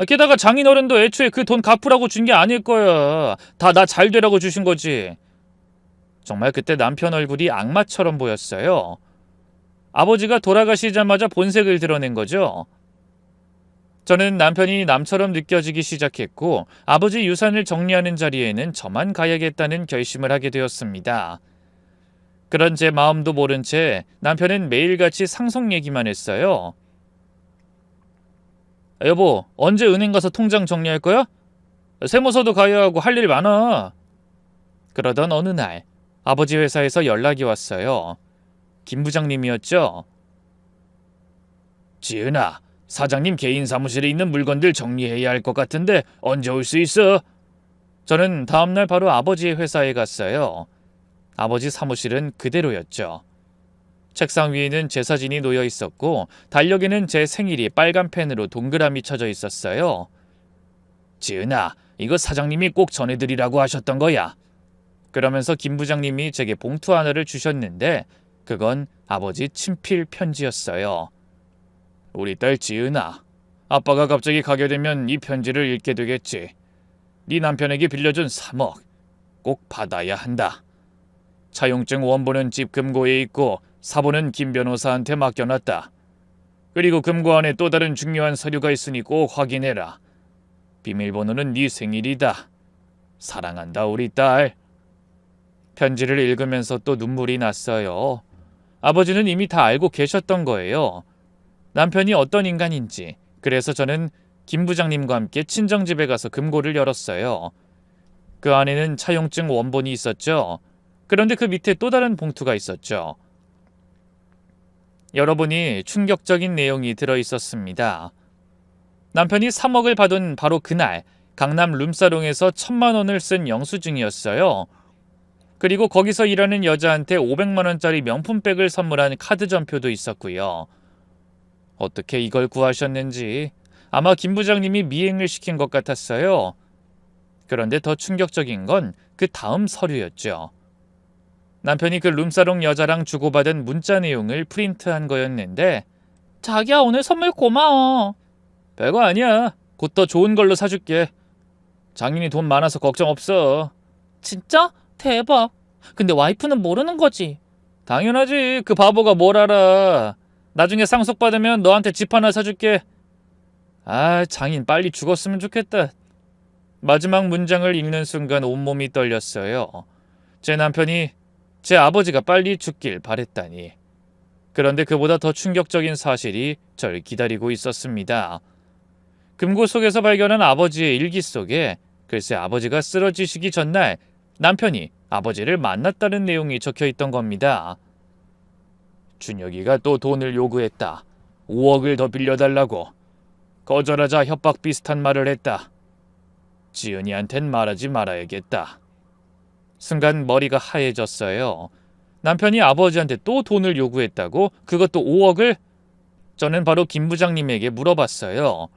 게다가 장인어른도 애초에 그 돈 갚으라고 준 게 아닐 거야. 다 나 잘 되라고 주신 거지. 정말 그때 남편 얼굴이 악마처럼 보였어요. 아버지가 돌아가시자마자 본색을 드러낸 거죠. 저는 남편이 남처럼 느껴지기 시작했고 아버지 유산을 정리하는 자리에는 저만 가야겠다는 결심을 하게 되었습니다. 그런 제 마음도 모른 채 남편은 매일같이 상속 얘기만 했어요. 여보, 언제 은행 가서 통장 정리할 거야? 세무서도 가야 하고 할 일 많아. 그러던 어느 날 아버지 회사에서 연락이 왔어요. 김 부장님이었죠. 지은아, 사장님 개인 사무실에 있는 물건들 정리해야 할 것 같은데 언제 올 수 있어? 저는 다음날 바로 아버지의 회사에 갔어요. 아버지 사무실은 그대로였죠. 책상 위에는 제 사진이 놓여 있었고 달력에는 제 생일이 빨간 펜으로 동그라미 쳐져 있었어요. 지은아, 이거 사장님이 꼭 전해드리라고 하셨던 거야. 그러면서 김 부장님이 제게 봉투 하나를 주셨는데 그건 아버지 친필 편지였어요. 우리 딸 지은아, 아빠가 갑자기 가게 되면 이 편지를 읽게 되겠지. 네 남편에게 빌려준 3억 꼭 받아야 한다. 차용증 원본은 집 금고에 있고 사본은 김 변호사한테 맡겨놨다. 그리고 금고 안에 또 다른 중요한 서류가 있으니 꼭 확인해라. 비밀번호는 네 생일이다. 사랑한다 우리 딸. 편지를 읽으면서 또 눈물이 났어요. 아버지는 이미 다 알고 계셨던 거예요. 남편이 어떤 인간인지. 그래서 저는 김 부장님과 함께 친정집에 가서 금고를 열었어요. 그 안에는 차용증 원본이 있었죠. 그런데 그 밑에 또 다른 봉투가 있었죠. 열어보니 충격적인 내용이 들어있었습니다. 남편이 3억을 받은 바로 그날 강남 룸사롱에서 1,000만 원을 쓴 영수증이었어요. 그리고 거기서 일하는 여자한테 500만 원짜리 명품백을 선물한 카드 전표도 있었고요. 어떻게 이걸 구하셨는지 아마 김 부장님이 미행을 시킨 것 같았어요. 그런데 더 충격적인 건 그 다음 서류였죠. 남편이 그 룸사롱 여자랑 주고받은 문자 내용을 프린트한 거였는데 자기야 오늘 선물 고마워. 별거 아니야. 곧 더 좋은 걸로 사줄게. 장인이 돈 많아서 걱정 없어. 진짜? 대박. 근데 와이프는 모르는 거지? 당연하지. 그 바보가 뭘 알아. 나중에 상속받으면 너한테 집 하나 사줄게. 장인 빨리 죽었으면 좋겠다. 마지막 문장을 읽는 순간 온몸이 떨렸어요. 제 남편이 제 아버지가 빨리 죽길 바랬다니. 그런데 그보다 더 충격적인 사실이 절 기다리고 있었습니다. 금고 속에서 발견한 아버지의 일기 속에 글쎄 아버지가 쓰러지시기 전날 남편이 아버지를 만났다는 내용이 적혀있던 겁니다. 준혁이가 또 돈을 요구했다. 5억을 더 빌려달라고. 거절하자 협박 비슷한 말을 했다. 지은이한텐 말하지 말아야겠다. 순간 머리가 하얘졌어요. 남편이 아버지한테 또 돈을 요구했다고? 그것도 5억을? 저는 바로 김 부장님에게 물어봤어요.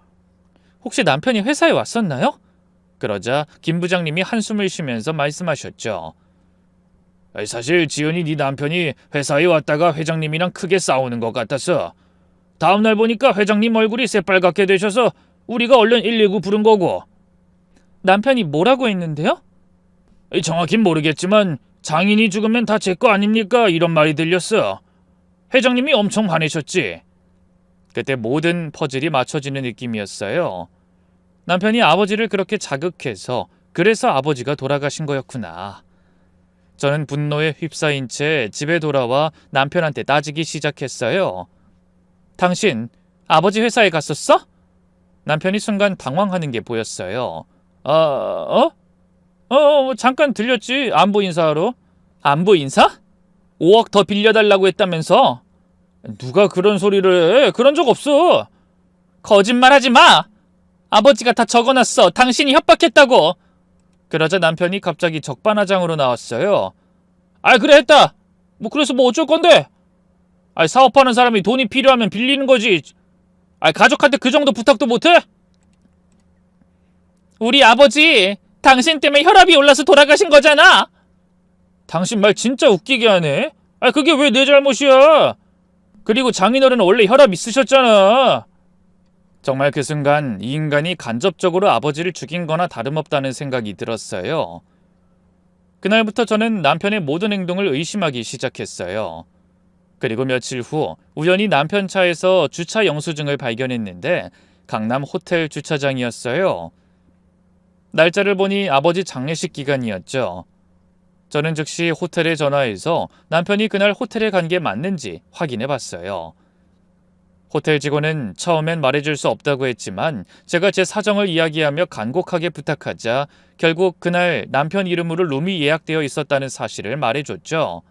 혹시 남편이 회사에 왔었나요? 그러자 김 부장님이 한숨을 쉬면서 말씀하셨죠. 사실 지은이 네 남편이 회사에 왔다가 회장님이랑 크게 싸우는 것 같았어. 다음날 보니까 회장님 얼굴이 새빨갛게 되셔서 우리가 얼른 119 부른 거고. 남편이 뭐라고 했는데요? 정확hin 모르겠지만 장인이 죽으면 다 제 거 아닙니까? 이런 말이 들렸어. 회장님이 엄청 화내셨지. 그때 모든 퍼즐이 맞춰지는 느낌이었어요. 남편이 아버지를 그렇게 자극해서 그래서 아버지가 돌아가신 거였구나. 저는 분노에 휩싸인 채 집에 돌아와 남편한테 따지기 시작했어요. 당신 아버지 회사에 갔었어? 남편이 순간 당황하는 게 보였어요. 잠깐 들렸지. 안부 인사하러. 안부 인사? 5억 더 빌려달라고 했다면서? 누가 그런 소리를 해? 그런 적 없어. 거짓말하지 마. 아버지가 다 적어놨어. 당신이 협박했다고. 그러자 남편이 갑자기 적반하장으로 나왔어요. 그래 했다. 그래서 어쩔 건데? 사업하는 사람이 돈이 필요하면 빌리는 거지. 가족한테 그 정도 부탁도 못해? 우리 아버지 당신 때문에 혈압이 올라서 돌아가신 거잖아. 당신 말 진짜 웃기게 하네. 그게 왜 내 잘못이야? 그리고 장인어른은 원래 혈압 있으셨잖아. 정말 그 순간 이 인간이 간접적으로 아버지를 죽인 거나 다름없다는 생각이 들었어요. 그날부터 저는 남편의 모든 행동을 의심하기 시작했어요. 그리고 며칠 후 우연히 남편 차에서 주차 영수증을 발견했는데 강남 호텔 주차장이었어요. 날짜를 보니 아버지 장례식 기간이었죠. 저는 즉시 호텔에 전화해서 남편이 그날 호텔에 간 게 맞는지 확인해 봤어요. 호텔 직원은 처음엔 말해줄 수 없다고 했지만 제가 제 사정을 이야기하며 간곡하게 부탁하자 결국 그날 남편 이름으로 룸이 예약되어 있었다는 사실을 말해줬죠.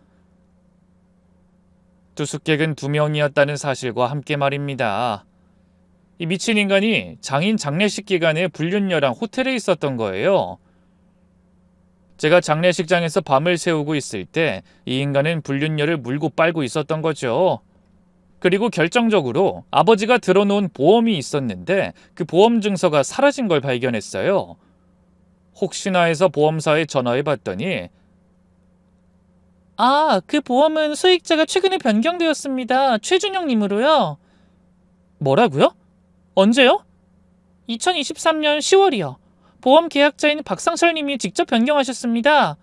투숙객은 2명이었다는 사실과 함께 말입니다. 이 미친 인간이 장인 장례식 기간에 불륜녀랑 호텔에 있었던 거예요. 제가 장례식장에서 밤을 새우고 있을 때 이 인간은 불륜녀를 물고 빨고 있었던 거죠. 그리고 결정적으로 아버지가 들어놓은 보험이 있었는데 그 보험 증서가 사라진 걸 발견했어요. 혹시나 해서 보험사에 전화해봤더니 그 보험은 수익자가 최근에 변경되었습니다. 최준영님으로요. 뭐라고요? 언제요? 2023년 10월이요. 보험 계약자인 박상철님이 직접 변경하셨습니다.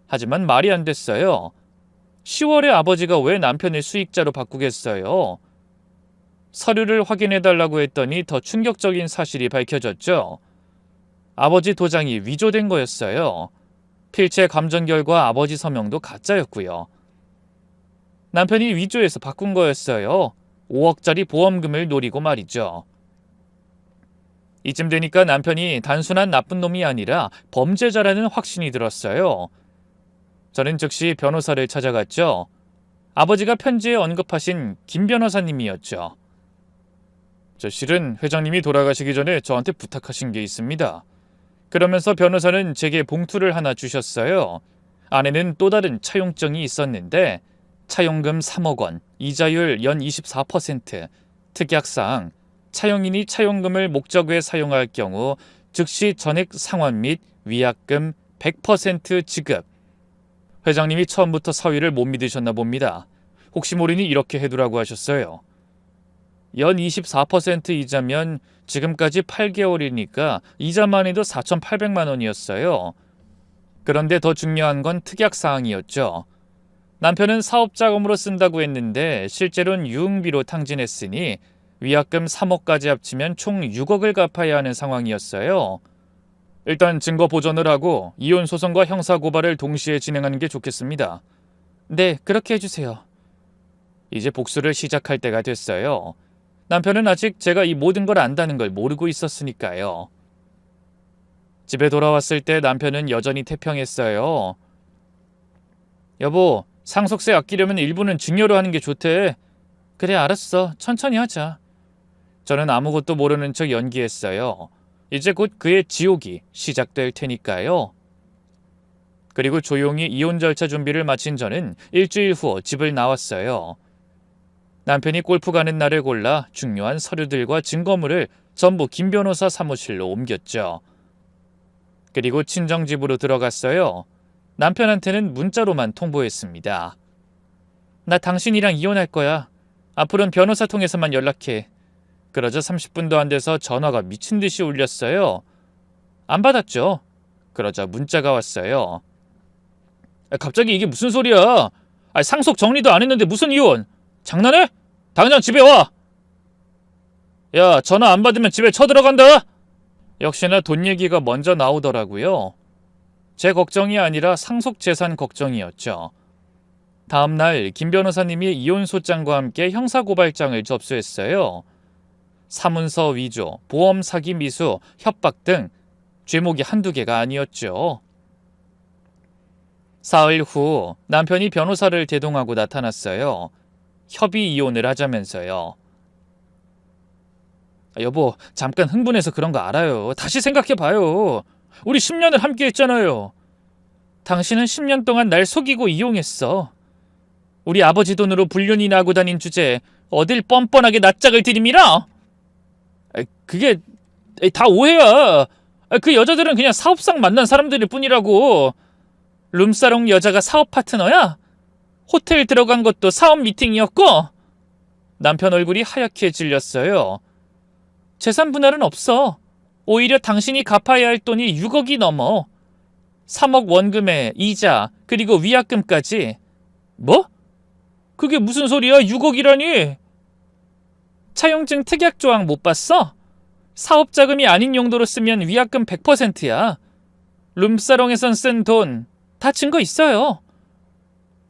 하지만 말이 안 됐어요. 10월에 아버지가 왜 남편을 수익자로 바꾸겠어요? 서류를 확인해달라고 했더니 더 충격적인 사실이 밝혀졌죠. 아버지 도장이 위조된 거였어요. 필체 감정 결과 아버지 서명도 가짜였고요. 남편이 위조해서 바꾼 거였어요. 5억짜리 보험금을 노리고 말이죠. 이쯤 되니까 남편이 단순한 나쁜 놈이 아니라 범죄자라는 확신이 들었어요. 저는 즉시 변호사를 찾아갔죠. 아버지가 편지에 언급하신 김 변호사님이었죠. 저 실은 회장님이 돌아가시기 전에 저한테 부탁하신 게 있습니다. 그러면서 변호사는 제게 봉투를 하나 주셨어요. 안에는 또 다른 차용증이 있었는데 차용금 3억 원, 이자율 연 24%, 특약사항, 차용인이 차용금을 목적에 사용할 경우 즉시 전액 상환 및 위약금 100% 지급. 회장님이 처음부터 사위를 못 믿으셨나 봅니다. 혹시 모르니 이렇게 해두라고 하셨어요. 연 24% 이자면 지금까지 8개월이니까 이자만 해도 4,800만 원이었어요. 그런데 더 중요한 건 특약사항이었죠. 남편은 사업자금으로 쓴다고 했는데 실제로는 유흥비로 탕진했으니 위약금 3억까지 합치면 총 6억을 갚아야 하는 상황이었어요. 일단 증거 보존을 하고 이혼 소송과 형사 고발을 동시에 진행하는 게 좋겠습니다. 네, 그렇게 해주세요. 이제 복수를 시작할 때가 됐어요. 남편은 아직 제가 이 모든 걸 안다는 걸 모르고 있었으니까요. 집에 돌아왔을 때 남편은 여전히 태평했어요. 여보, 상속세 아끼려면 일부는 증여로 하는 게 좋대. 그래, 알았어. 천천히 하자. 저는 아무것도 모르는 척 연기했어요. 이제 곧 그의 지옥이 시작될 테니까요. 그리고 조용히 이혼 절차 준비를 마친 저는 일주일 후 집을 나왔어요. 남편이 골프 가는 날을 골라 중요한 서류들과 증거물을 전부 김 변호사 사무실로 옮겼죠. 그리고 친정집으로 들어갔어요. 남편한테는 문자로만 통보했습니다. 나 당신이랑 이혼할 거야. 앞으로는 변호사 통해서만 연락해. 그러자 30분도 안 돼서 전화가 미친 듯이 울렸어요. 안 받았죠. 그러자 문자가 왔어요. 갑자기 이게 무슨 소리야? 상속 정리도 안 했는데 무슨 이혼? 장난해? 당장 집에 와! 야, 전화 안 받으면 집에 쳐들어간다! 역시나 돈 얘기가 먼저 나오더라고요. 제 걱정이 아니라 상속 재산 걱정이었죠. 다음날 김 변호사님이 이혼 소장과 함께 형사고발장을 접수했어요. 사문서 위조, 보험 사기 미수, 협박 등 죄목이 한두 개가 아니었죠. 사흘 후 남편이 변호사를 대동하고 나타났어요. 협의 이혼을 하자면서요. 여보, 잠깐 흥분해서 그런 거 알아요. 다시 생각해봐요. 우리 10년을 함께 했잖아요. 당신은 10년 동안 날 속이고 이용했어. 우리 아버지 돈으로 불륜이나 하고 다닌 주제에 어딜 뻔뻔하게 낯짝을 들이밀어? 그게 다 오해야. 그 여자들은 그냥 사업상 만난 사람들일 뿐이라고. 룸사롱 여자가 사업 파트너야? 호텔 들어간 것도 사업 미팅이었고? 남편 얼굴이 하얗게 질렸어요. 재산 분할은 없어. 오히려 당신이 갚아야 할 돈이 6억이 넘어. 3억 원금에 이자 그리고 위약금까지. 뭐? 그게 무슨 소리야? 6억이라니? 차용증 특약 조항 못 봤어? 사업 자금이 아닌 용도로 쓰면 위약금 100%야. 룸사롱에선 쓴 돈 다 증거 있어요.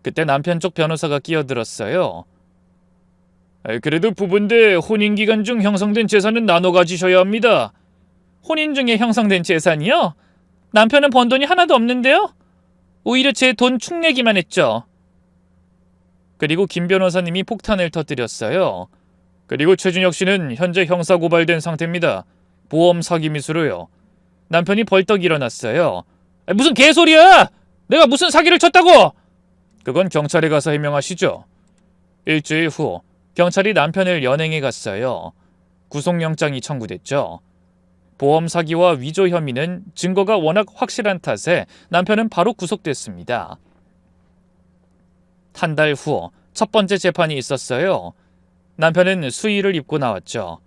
그때 남편 쪽 변호사가 끼어들었어요. 그래도 부부인데 혼인기간 중 형성된 재산은 나눠 가지셔야 합니다. 혼인 중에 형성된 재산이요? 남편은 번 돈이 하나도 없는데요? 오히려 제 돈 축내기만 했죠. 그리고 김 변호사님이 폭탄을 터뜨렸어요. 그리고 최준혁 씨는 현재 형사고발된 상태입니다. 보험 사기 미수로요. 남편이 벌떡 일어났어요. 무슨 개소리야! 내가 무슨 사기를 쳤다고! 그건 경찰에 가서 해명하시죠. 일주일 후 경찰이 남편을 연행해 갔어요. 구속영장이 청구됐죠. 보험 사기와 위조 혐의는 증거가 워낙 확실한 탓에 남편은 바로 구속됐습니다. 한 달 후 첫 번째 재판이 있었어요. 남편은 수의를 입고 나왔죠.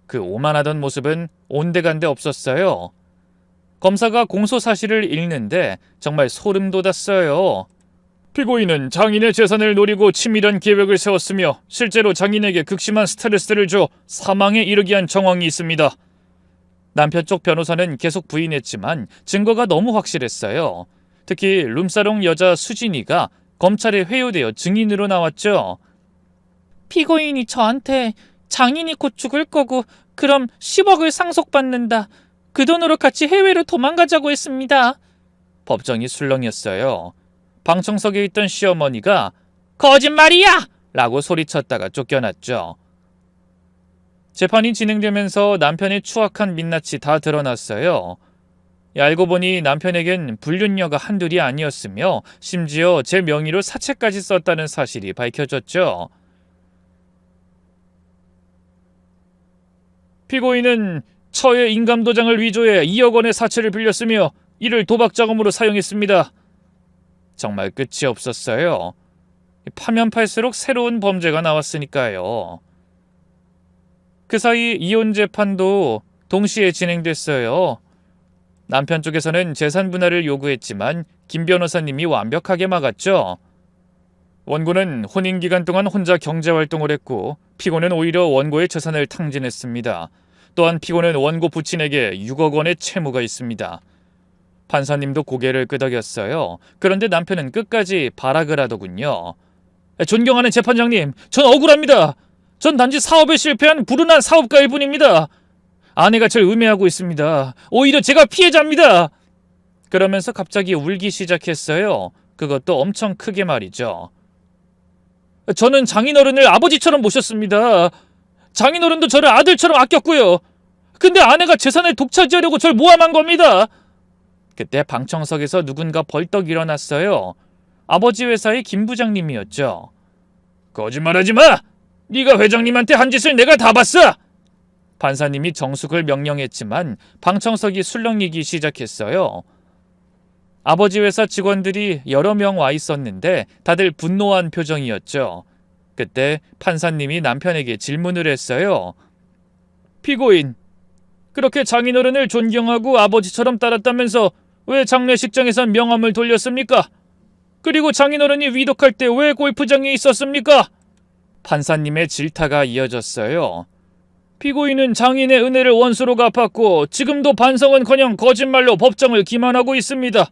그 오만하던 모습은 온데간데 없었어요. 검사가 공소 사실을 읽는데 정말 소름 돋았어요. 피고인은 장인의 재산을 노리고 치밀한 계획을 세웠으며 실제로 장인에게 극심한 스트레스를 줘 사망에 이르게 한 정황이 있습니다. 남편 쪽 변호사는 계속 부인했지만 증거가 너무 확실했어요. 특히 룸사롱 여자 수진이가 검찰에 회유되어 증인으로 나왔죠. 피고인이 저한테 장인이 곧 죽을 거고 그럼 10억을 상속받는다. 그 돈으로 같이 해외로 도망가자고 했습니다. 법정이 술렁였어요. 방청석에 있던 시어머니가 거짓말이야! 라고 소리쳤다가 쫓겨났죠. 재판이 진행되면서 남편의 추악한 민낯이 다 드러났어요. 알고 보니 남편에겐 불륜녀가 한둘이 아니었으며 심지어 제 명의로 사채까지 썼다는 사실이 밝혀졌죠. 피고인은 처의 인감도장을 위조해 2억 원의 사채를 빌렸으며 이를 도박자금으로 사용했습니다. 정말 끝이 없었어요. 파면 팔수록 새로운 범죄가 나왔으니까요. 그 사이 이혼 재판도 동시에 진행됐어요. 남편 쪽에서는 재산 분할을 요구했지만 김 변호사님이 완벽하게 막았죠. 원고는 혼인 기간 동안 혼자 경제활동을 했고 피고는 오히려 원고의 재산을 탕진했습니다. 또한 피고는 원고 부친에게 6억 원의 채무가 있습니다. 판사님도 고개를 끄덕였어요. 그런데 남편은 끝까지 발악을 하더군요. 존경하는 재판장님, 전 억울합니다. 전 단지 사업에 실패한 불운한 사업가일 뿐입니다. 아내가 절 음해하고 있습니다. 오히려 제가 피해자입니다. 그러면서 갑자기 울기 시작했어요. 그것도 엄청 크게 말이죠. 저는 장인어른을 아버지처럼 모셨습니다. 장인어른도 저를 아들처럼 아꼈고요. 근데 아내가 재산을 독차지하려고 절 모함한 겁니다. 그때 방청석에서 누군가 벌떡 일어났어요. 아버지 회사의 김 부장님이었죠. 거짓말하지 마! 네가 회장님한테 한 짓을 내가 다 봤어! 판사님이 정숙을 명령했지만 방청석이 술렁이기 시작했어요. 아버지 회사 직원들이 여러 명 와 있었는데 다들 분노한 표정이었죠. 그때 판사님이 남편에게 질문을 했어요. 피고인, 그렇게 장인어른을 존경하고 아버지처럼 따랐다면서 왜 장례식장에선 명함을 돌렸습니까? 그리고 장인어른이 위독할 때 왜 골프장에 있었습니까? 판사님의 질타가 이어졌어요. 피고인은 장인의 은혜를 원수로 갚았고 지금도 반성은커녕 거짓말로 법정을 기만하고 있습니다.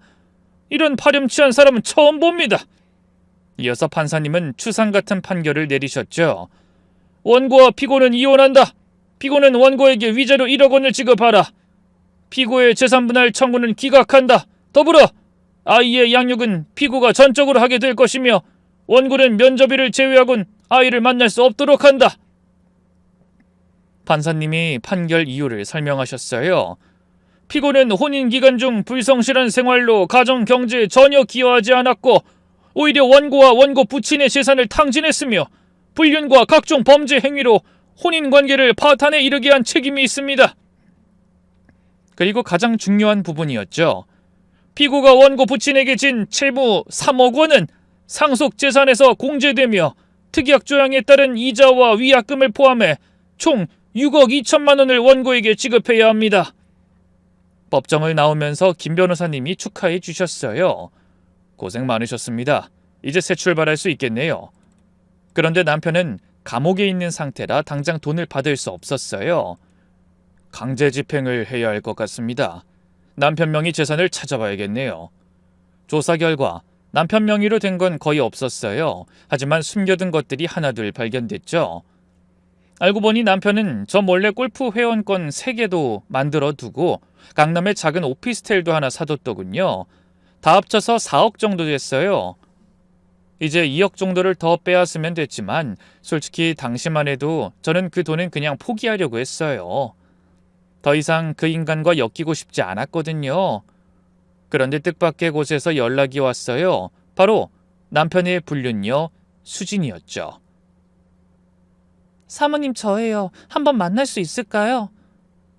이런 파렴치한 사람은 처음 봅니다. 이어서 판사님은 추상 같은 판결을 내리셨죠. 원고와 피고는 이혼한다. 피고는 원고에게 위자료 1억 원을 지급하라. 피고의 재산분할 청구는 기각한다. 더불어 아이의 양육은 피고가 전적으로 하게 될 것이며 원고는 면접일을 제외하곤 아이를 만날 수 없도록 한다. 판사님이 판결 이유를 설명하셨어요. 피고는 혼인 기간 중 불성실한 생활로 가정 경제에 전혀 기여하지 않았고 오히려 원고와 원고 부친의 재산을 탕진했으며 불륜과 각종 범죄 행위로 혼인 관계를 파탄에 이르게 한 책임이 있습니다. 그리고 가장 중요한 부분이었죠. 피고가 원고 부친에게 진 채무 3억 원은 상속 재산에서 공제되며 특약조항에 따른 이자와 위약금을 포함해 총 6억 2천만 원을 원고에게 지급해야 합니다. 법정을 나오면서 김 변호사님이 축하해 주셨어요. 고생 많으셨습니다. 이제 새 출발할 수 있겠네요. 그런데 남편은 감옥에 있는 상태라 당장 돈을 받을 수 없었어요. 강제 집행을 해야 할 것 같습니다. 남편 명의 재산을 찾아봐야겠네요. 조사 결과 남편 명의로 된 건 거의 없었어요. 하지만 숨겨둔 것들이 하나둘 발견됐죠. 알고 보니 남편은 저 몰래 골프 회원권 3개도 만들어 두고 강남에 작은 오피스텔도 하나 사뒀더군요. 다 합쳐서 4억 정도 됐어요. 이제 2억 정도를 더 빼앗으면 됐지만 솔직히 당시만 해도 저는 그 돈은 그냥 포기하려고 했어요. 더 이상 그 인간과 엮이고 싶지 않았거든요. 그런데 뜻밖의 곳에서 연락이 왔어요. 바로 남편의 불륜녀 수진이었죠. 사모님 저예요. 한번 만날 수 있을까요?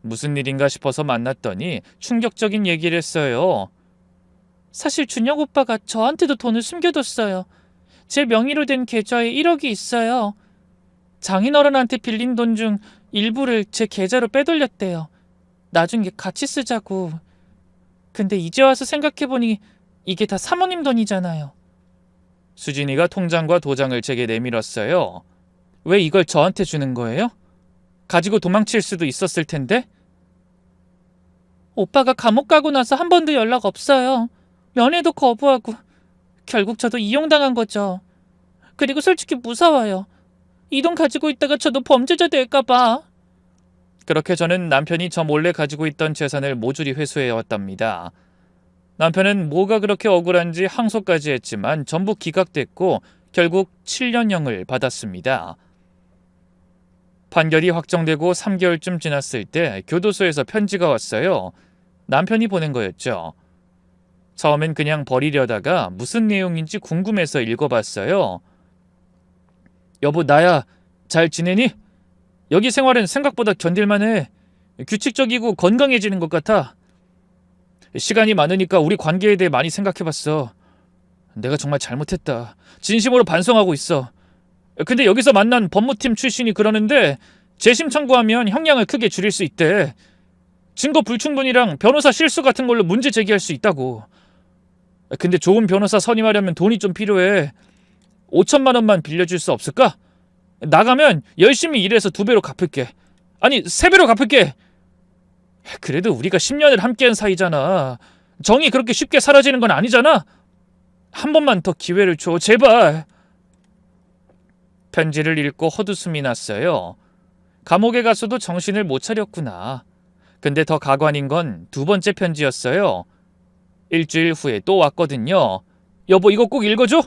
무슨 일인가 싶어서 만났더니 충격적인 얘기를 했어요. 사실 준혁 오빠가 저한테도 돈을 숨겨뒀어요. 제 명의로 된 계좌에 1억이 있어요. 장인어른한테 빌린 돈 중 일부를 제 계좌로 빼돌렸대요. 나중에 같이 쓰자고. 근데 이제 와서 생각해보니 이게 다 사모님 돈이잖아요. 수진이가 통장과 도장을 제게 내밀었어요. 왜 이걸 저한테 주는 거예요? 가지고 도망칠 수도 있었을 텐데? 오빠가 감옥 가고 나서 한 번도 연락 없어요. 면회도 거부하고. 결국 저도 이용당한 거죠. 그리고 솔직히 무서워요. 이 돈 가지고 있다가 저도 범죄자 될까봐. 그렇게 저는 남편이 저 몰래 가지고 있던 재산을 모조리 회수해왔답니다. 남편은 뭐가 그렇게 억울한지 항소까지 했지만 전부 기각됐고 결국 7년형을 받았습니다. 판결이 확정되고 3개월쯤 지났을 때 교도소에서 편지가 왔어요. 남편이 보낸 거였죠. 처음엔 그냥 버리려다가 무슨 내용인지 궁금해서 읽어봤어요. 여보, 나야. 잘 지내니? 여기 생활은 생각보다 견딜만해. 규칙적이고 건강해지는 것 같아. 시간이 많으니까 우리 관계에 대해 많이 생각해봤어. 내가 정말 잘못했다. 진심으로 반성하고 있어. 근데 여기서 만난 법무팀 출신이 그러는데 재심 청구하면 형량을 크게 줄일 수 있대. 증거 불충분이랑 변호사 실수 같은 걸로 문제 제기할 수 있다고. 근데 좋은 변호사 선임하려면 돈이 좀 필요해. 5천만 원만 빌려줄 수 없을까? 나가면 열심히 일해서 2배로 갚을게. 아니 3배로 갚을게. 그래도 우리가 10년을 함께한 사이잖아. 정이 그렇게 쉽게 사라지는 건 아니잖아. 한 번만 더 기회를 줘, 제발. 편지를 읽고 헛웃음이 났어요. 감옥에 가서도 정신을 못 차렸구나. 근데 더 가관인 건 2번째 편지였어요. 일주일 후에 또 왔거든요. 여보, 이거 꼭 읽어줘.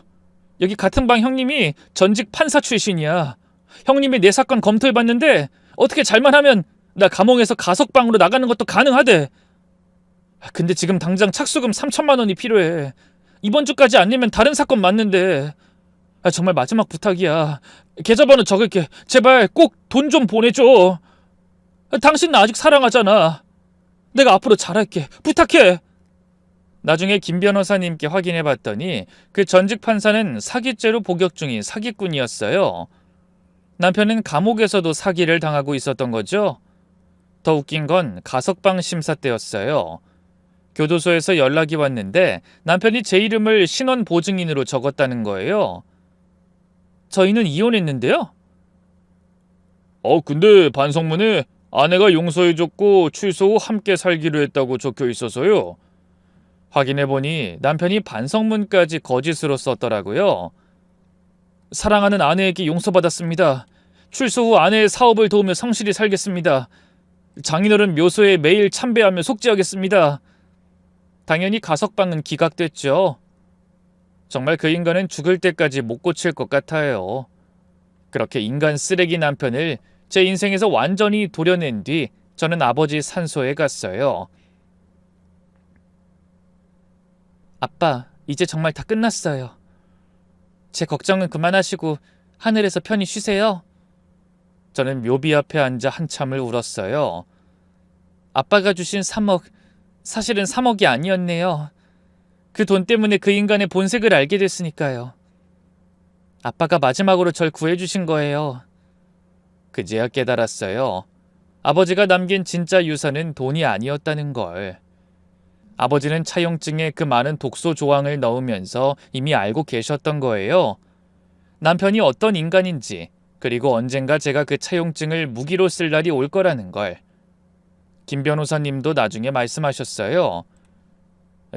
여기 같은 방 형님이 전직 판사 출신이야. 형님이 내 사건 검토해봤는데 어떻게 잘만 하면 나 감옥에서 가석방으로 나가는 것도 가능하대. 근데 지금 당장 착수금 3천만 원이 필요해. 이번 주까지 안 내면 다른 사건 맞는데. 정말 마지막 부탁이야. 계좌번호 적을게. 제발 꼭 돈 좀 보내줘. 당신 나 아직 사랑하잖아. 내가 앞으로 잘할게. 부탁해. 나중에 김 변호사님께 확인해 봤더니 그 전직 판사는 사기죄로 복역 중인 사기꾼이었어요. 남편은 감옥에서도 사기를 당하고 있었던 거죠. 더 웃긴 건 가석방 심사 때였어요. 교도소에서 연락이 왔는데 남편이 제 이름을 신원 보증인으로 적었다는 거예요. 저희는 이혼했는데요. 근데 반성문에 아내가 용서해줬고 출소 후 함께 살기로 했다고 적혀 있어서요. 확인해보니 남편이 반성문까지 거짓으로 썼더라고요. 사랑하는 아내에게 용서받았습니다. 출소 후 아내의 사업을 도우며 성실히 살겠습니다. 장인어른 묘소에 매일 참배하며 속죄하겠습니다. 당연히 가석방은 기각됐죠. 정말 그 인간은 죽을 때까지 못 고칠 것 같아요. 그렇게 인간 쓰레기 남편을 제 인생에서 완전히 도려낸 뒤 저는 아버지 산소에 갔어요. 아빠, 이제 정말 다 끝났어요. 제 걱정은 그만하시고 하늘에서 편히 쉬세요. 저는 묘비 앞에 앉아 한참을 울었어요. 아빠가 주신 3억, 사실은 3억이 아니었네요. 그 돈 때문에 그 인간의 본색을 알게 됐으니까요. 아빠가 마지막으로 절 구해주신 거예요. 그제야 깨달았어요. 아버지가 남긴 진짜 유산은 돈이 아니었다는 걸. 아버지는 차용증에 그 많은 독소 조항을 넣으면서 이미 알고 계셨던 거예요. 남편이 어떤 인간인지, 그리고 언젠가 제가 그 차용증을 무기로 쓸 날이 올 거라는 걸. 김 변호사님도 나중에 말씀하셨어요.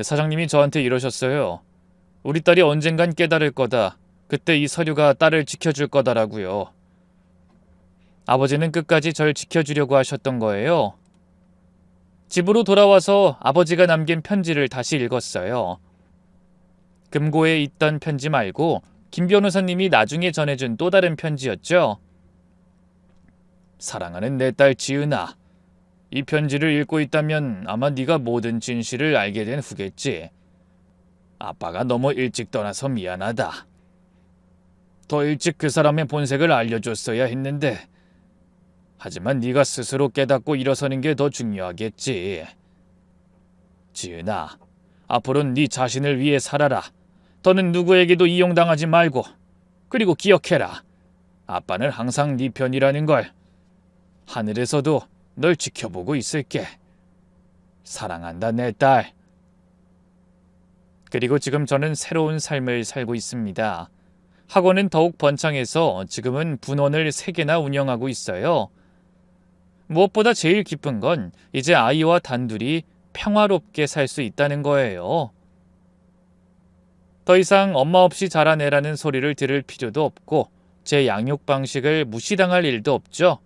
사장님이 저한테 이러셨어요. 우리 딸이 언젠간 깨달을 거다. 그때 이 서류가 딸을 지켜줄 거다라고요. 아버지는 끝까지 절 지켜주려고 하셨던 거예요. 집으로 돌아와서 아버지가 남긴 편지를 다시 읽었어요. 금고에 있던 편지 말고 김 변호사님이 나중에 전해준 또 다른 편지였죠. 사랑하는 내 딸 지은아. 이 편지를 읽고 있다면 아마 네가 모든 진실을 알게 된 후겠지. 아빠가 너무 일찍 떠나서 미안하다. 더 일찍 그 사람의 본색을 알려줬어야 했는데 하지만 네가 스스로 깨닫고 일어서는 게 더 중요하겠지. 지은아, 앞으로는 네 자신을 위해 살아라. 더는 누구에게도 이용당하지 말고. 그리고 기억해라. 아빠는 항상 네 편이라는 걸. 하늘에서도 널 지켜보고 있을게. 사랑한다, 내 딸. 그리고 지금 저는 새로운 삶을 살고 있습니다. 학원은 더욱 번창해서 지금은 분원을 3개나 운영하고 있어요. 무엇보다 제일 기쁜 건 이제 아이와 단둘이 평화롭게 살 수 있다는 거예요. 더 이상 엄마 없이 자라내라는 소리를 들을 필요도 없고 제 양육 방식을 무시당할 일도 없죠.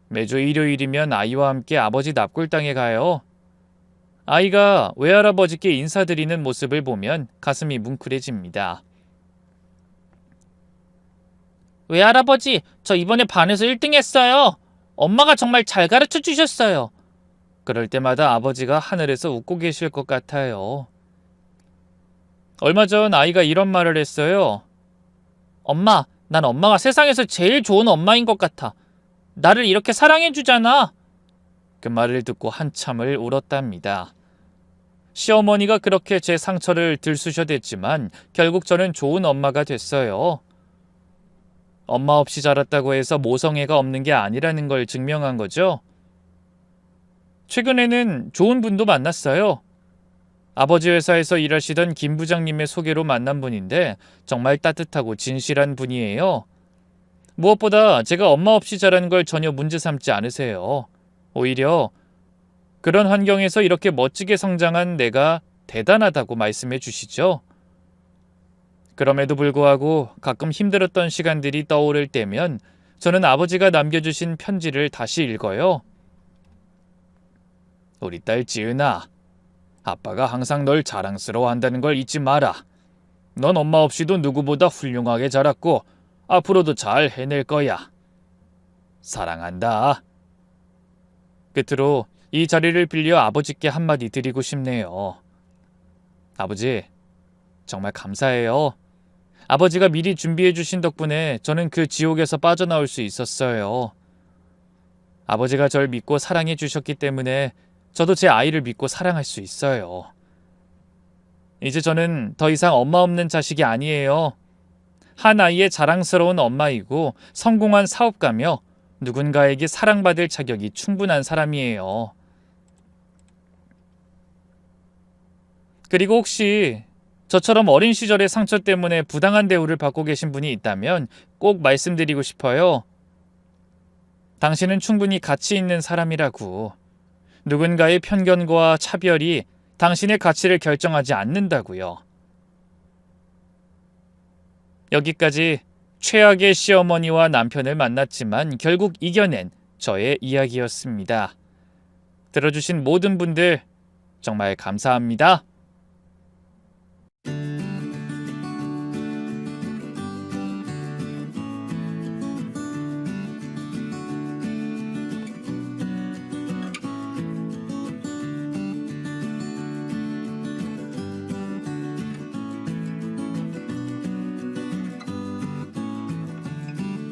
매주 일요일이면 아이와 함께 아버지 납골당에 가요. 아이가 외할아버지께 인사드리는 모습을 보면 가슴이 뭉클해집니다. 외할아버지, 저 이번에 반에서 1등 했어요. 엄마가 정말 잘 가르쳐 주셨어요. 그럴 때마다 아버지가 하늘에서 웃고 계실 것 같아요. 얼마 전 아이가 이런 말을 했어요. 엄마, 난 엄마가 세상에서 제일 좋은 엄마인 것 같아. 나를 이렇게 사랑해 주잖아. 그 말을 듣고 한참을 울었답니다. 시어머니가 그렇게 제 상처를 들쑤셔댔지만 결국 저는 좋은 엄마가 됐어요. 엄마 없이 자랐다고 해서 모성애가 없는 게 아니라는 걸 증명한 거죠. 최근에는 좋은 분도 만났어요. 아버지 회사에서 일하시던 김 부장님의 소개로 만난 분인데 정말 따뜻하고 진실한 분이에요. 무엇보다 제가 엄마 없이 자란 걸 전혀 문제 삼지 않으세요. 오히려 그런 환경에서 이렇게 멋지게 성장한 내가 대단하다고 말씀해 주시죠. 그럼에도 불구하고 가끔 힘들었던 시간들이 떠오를 때면 저는 아버지가 남겨주신 편지를 다시 읽어요. 우리 딸 지은아, 아빠가 항상 널 자랑스러워한다는 걸 잊지 마라. 넌 엄마 없이도 누구보다 훌륭하게 자랐고 앞으로도 잘 해낼 거야. 사랑한다. 끝으로 이 자리를 빌려 아버지께 한마디 드리고 싶네요. 아버지, 정말 감사해요. 아버지가 미리 준비해 주신 덕분에 저는 그 지옥에서 빠져나올 수 있었어요. 아버지가 절 믿고 사랑해 주셨기 때문에 저도 제 아이를 믿고 사랑할 수 있어요. 이제 저는 더 이상 엄마 없는 자식이 아니에요. 한 아이의 자랑스러운 엄마이고 성공한 사업가며 누군가에게 사랑받을 자격이 충분한 사람이에요. 그리고 혹시 저처럼 어린 시절의 상처 때문에 부당한 대우를 받고 계신 분이 있다면 꼭 말씀드리고 싶어요. 당신은 충분히 가치 있는 사람이라고. 누군가의 편견과 차별이 당신의 가치를 결정하지 않는다고요. 여기까지 최악의 시어머니와 남편을 만났지만 결국 이겨낸 저의 이야기였습니다. 들어주신 모든 분들 정말 감사합니다.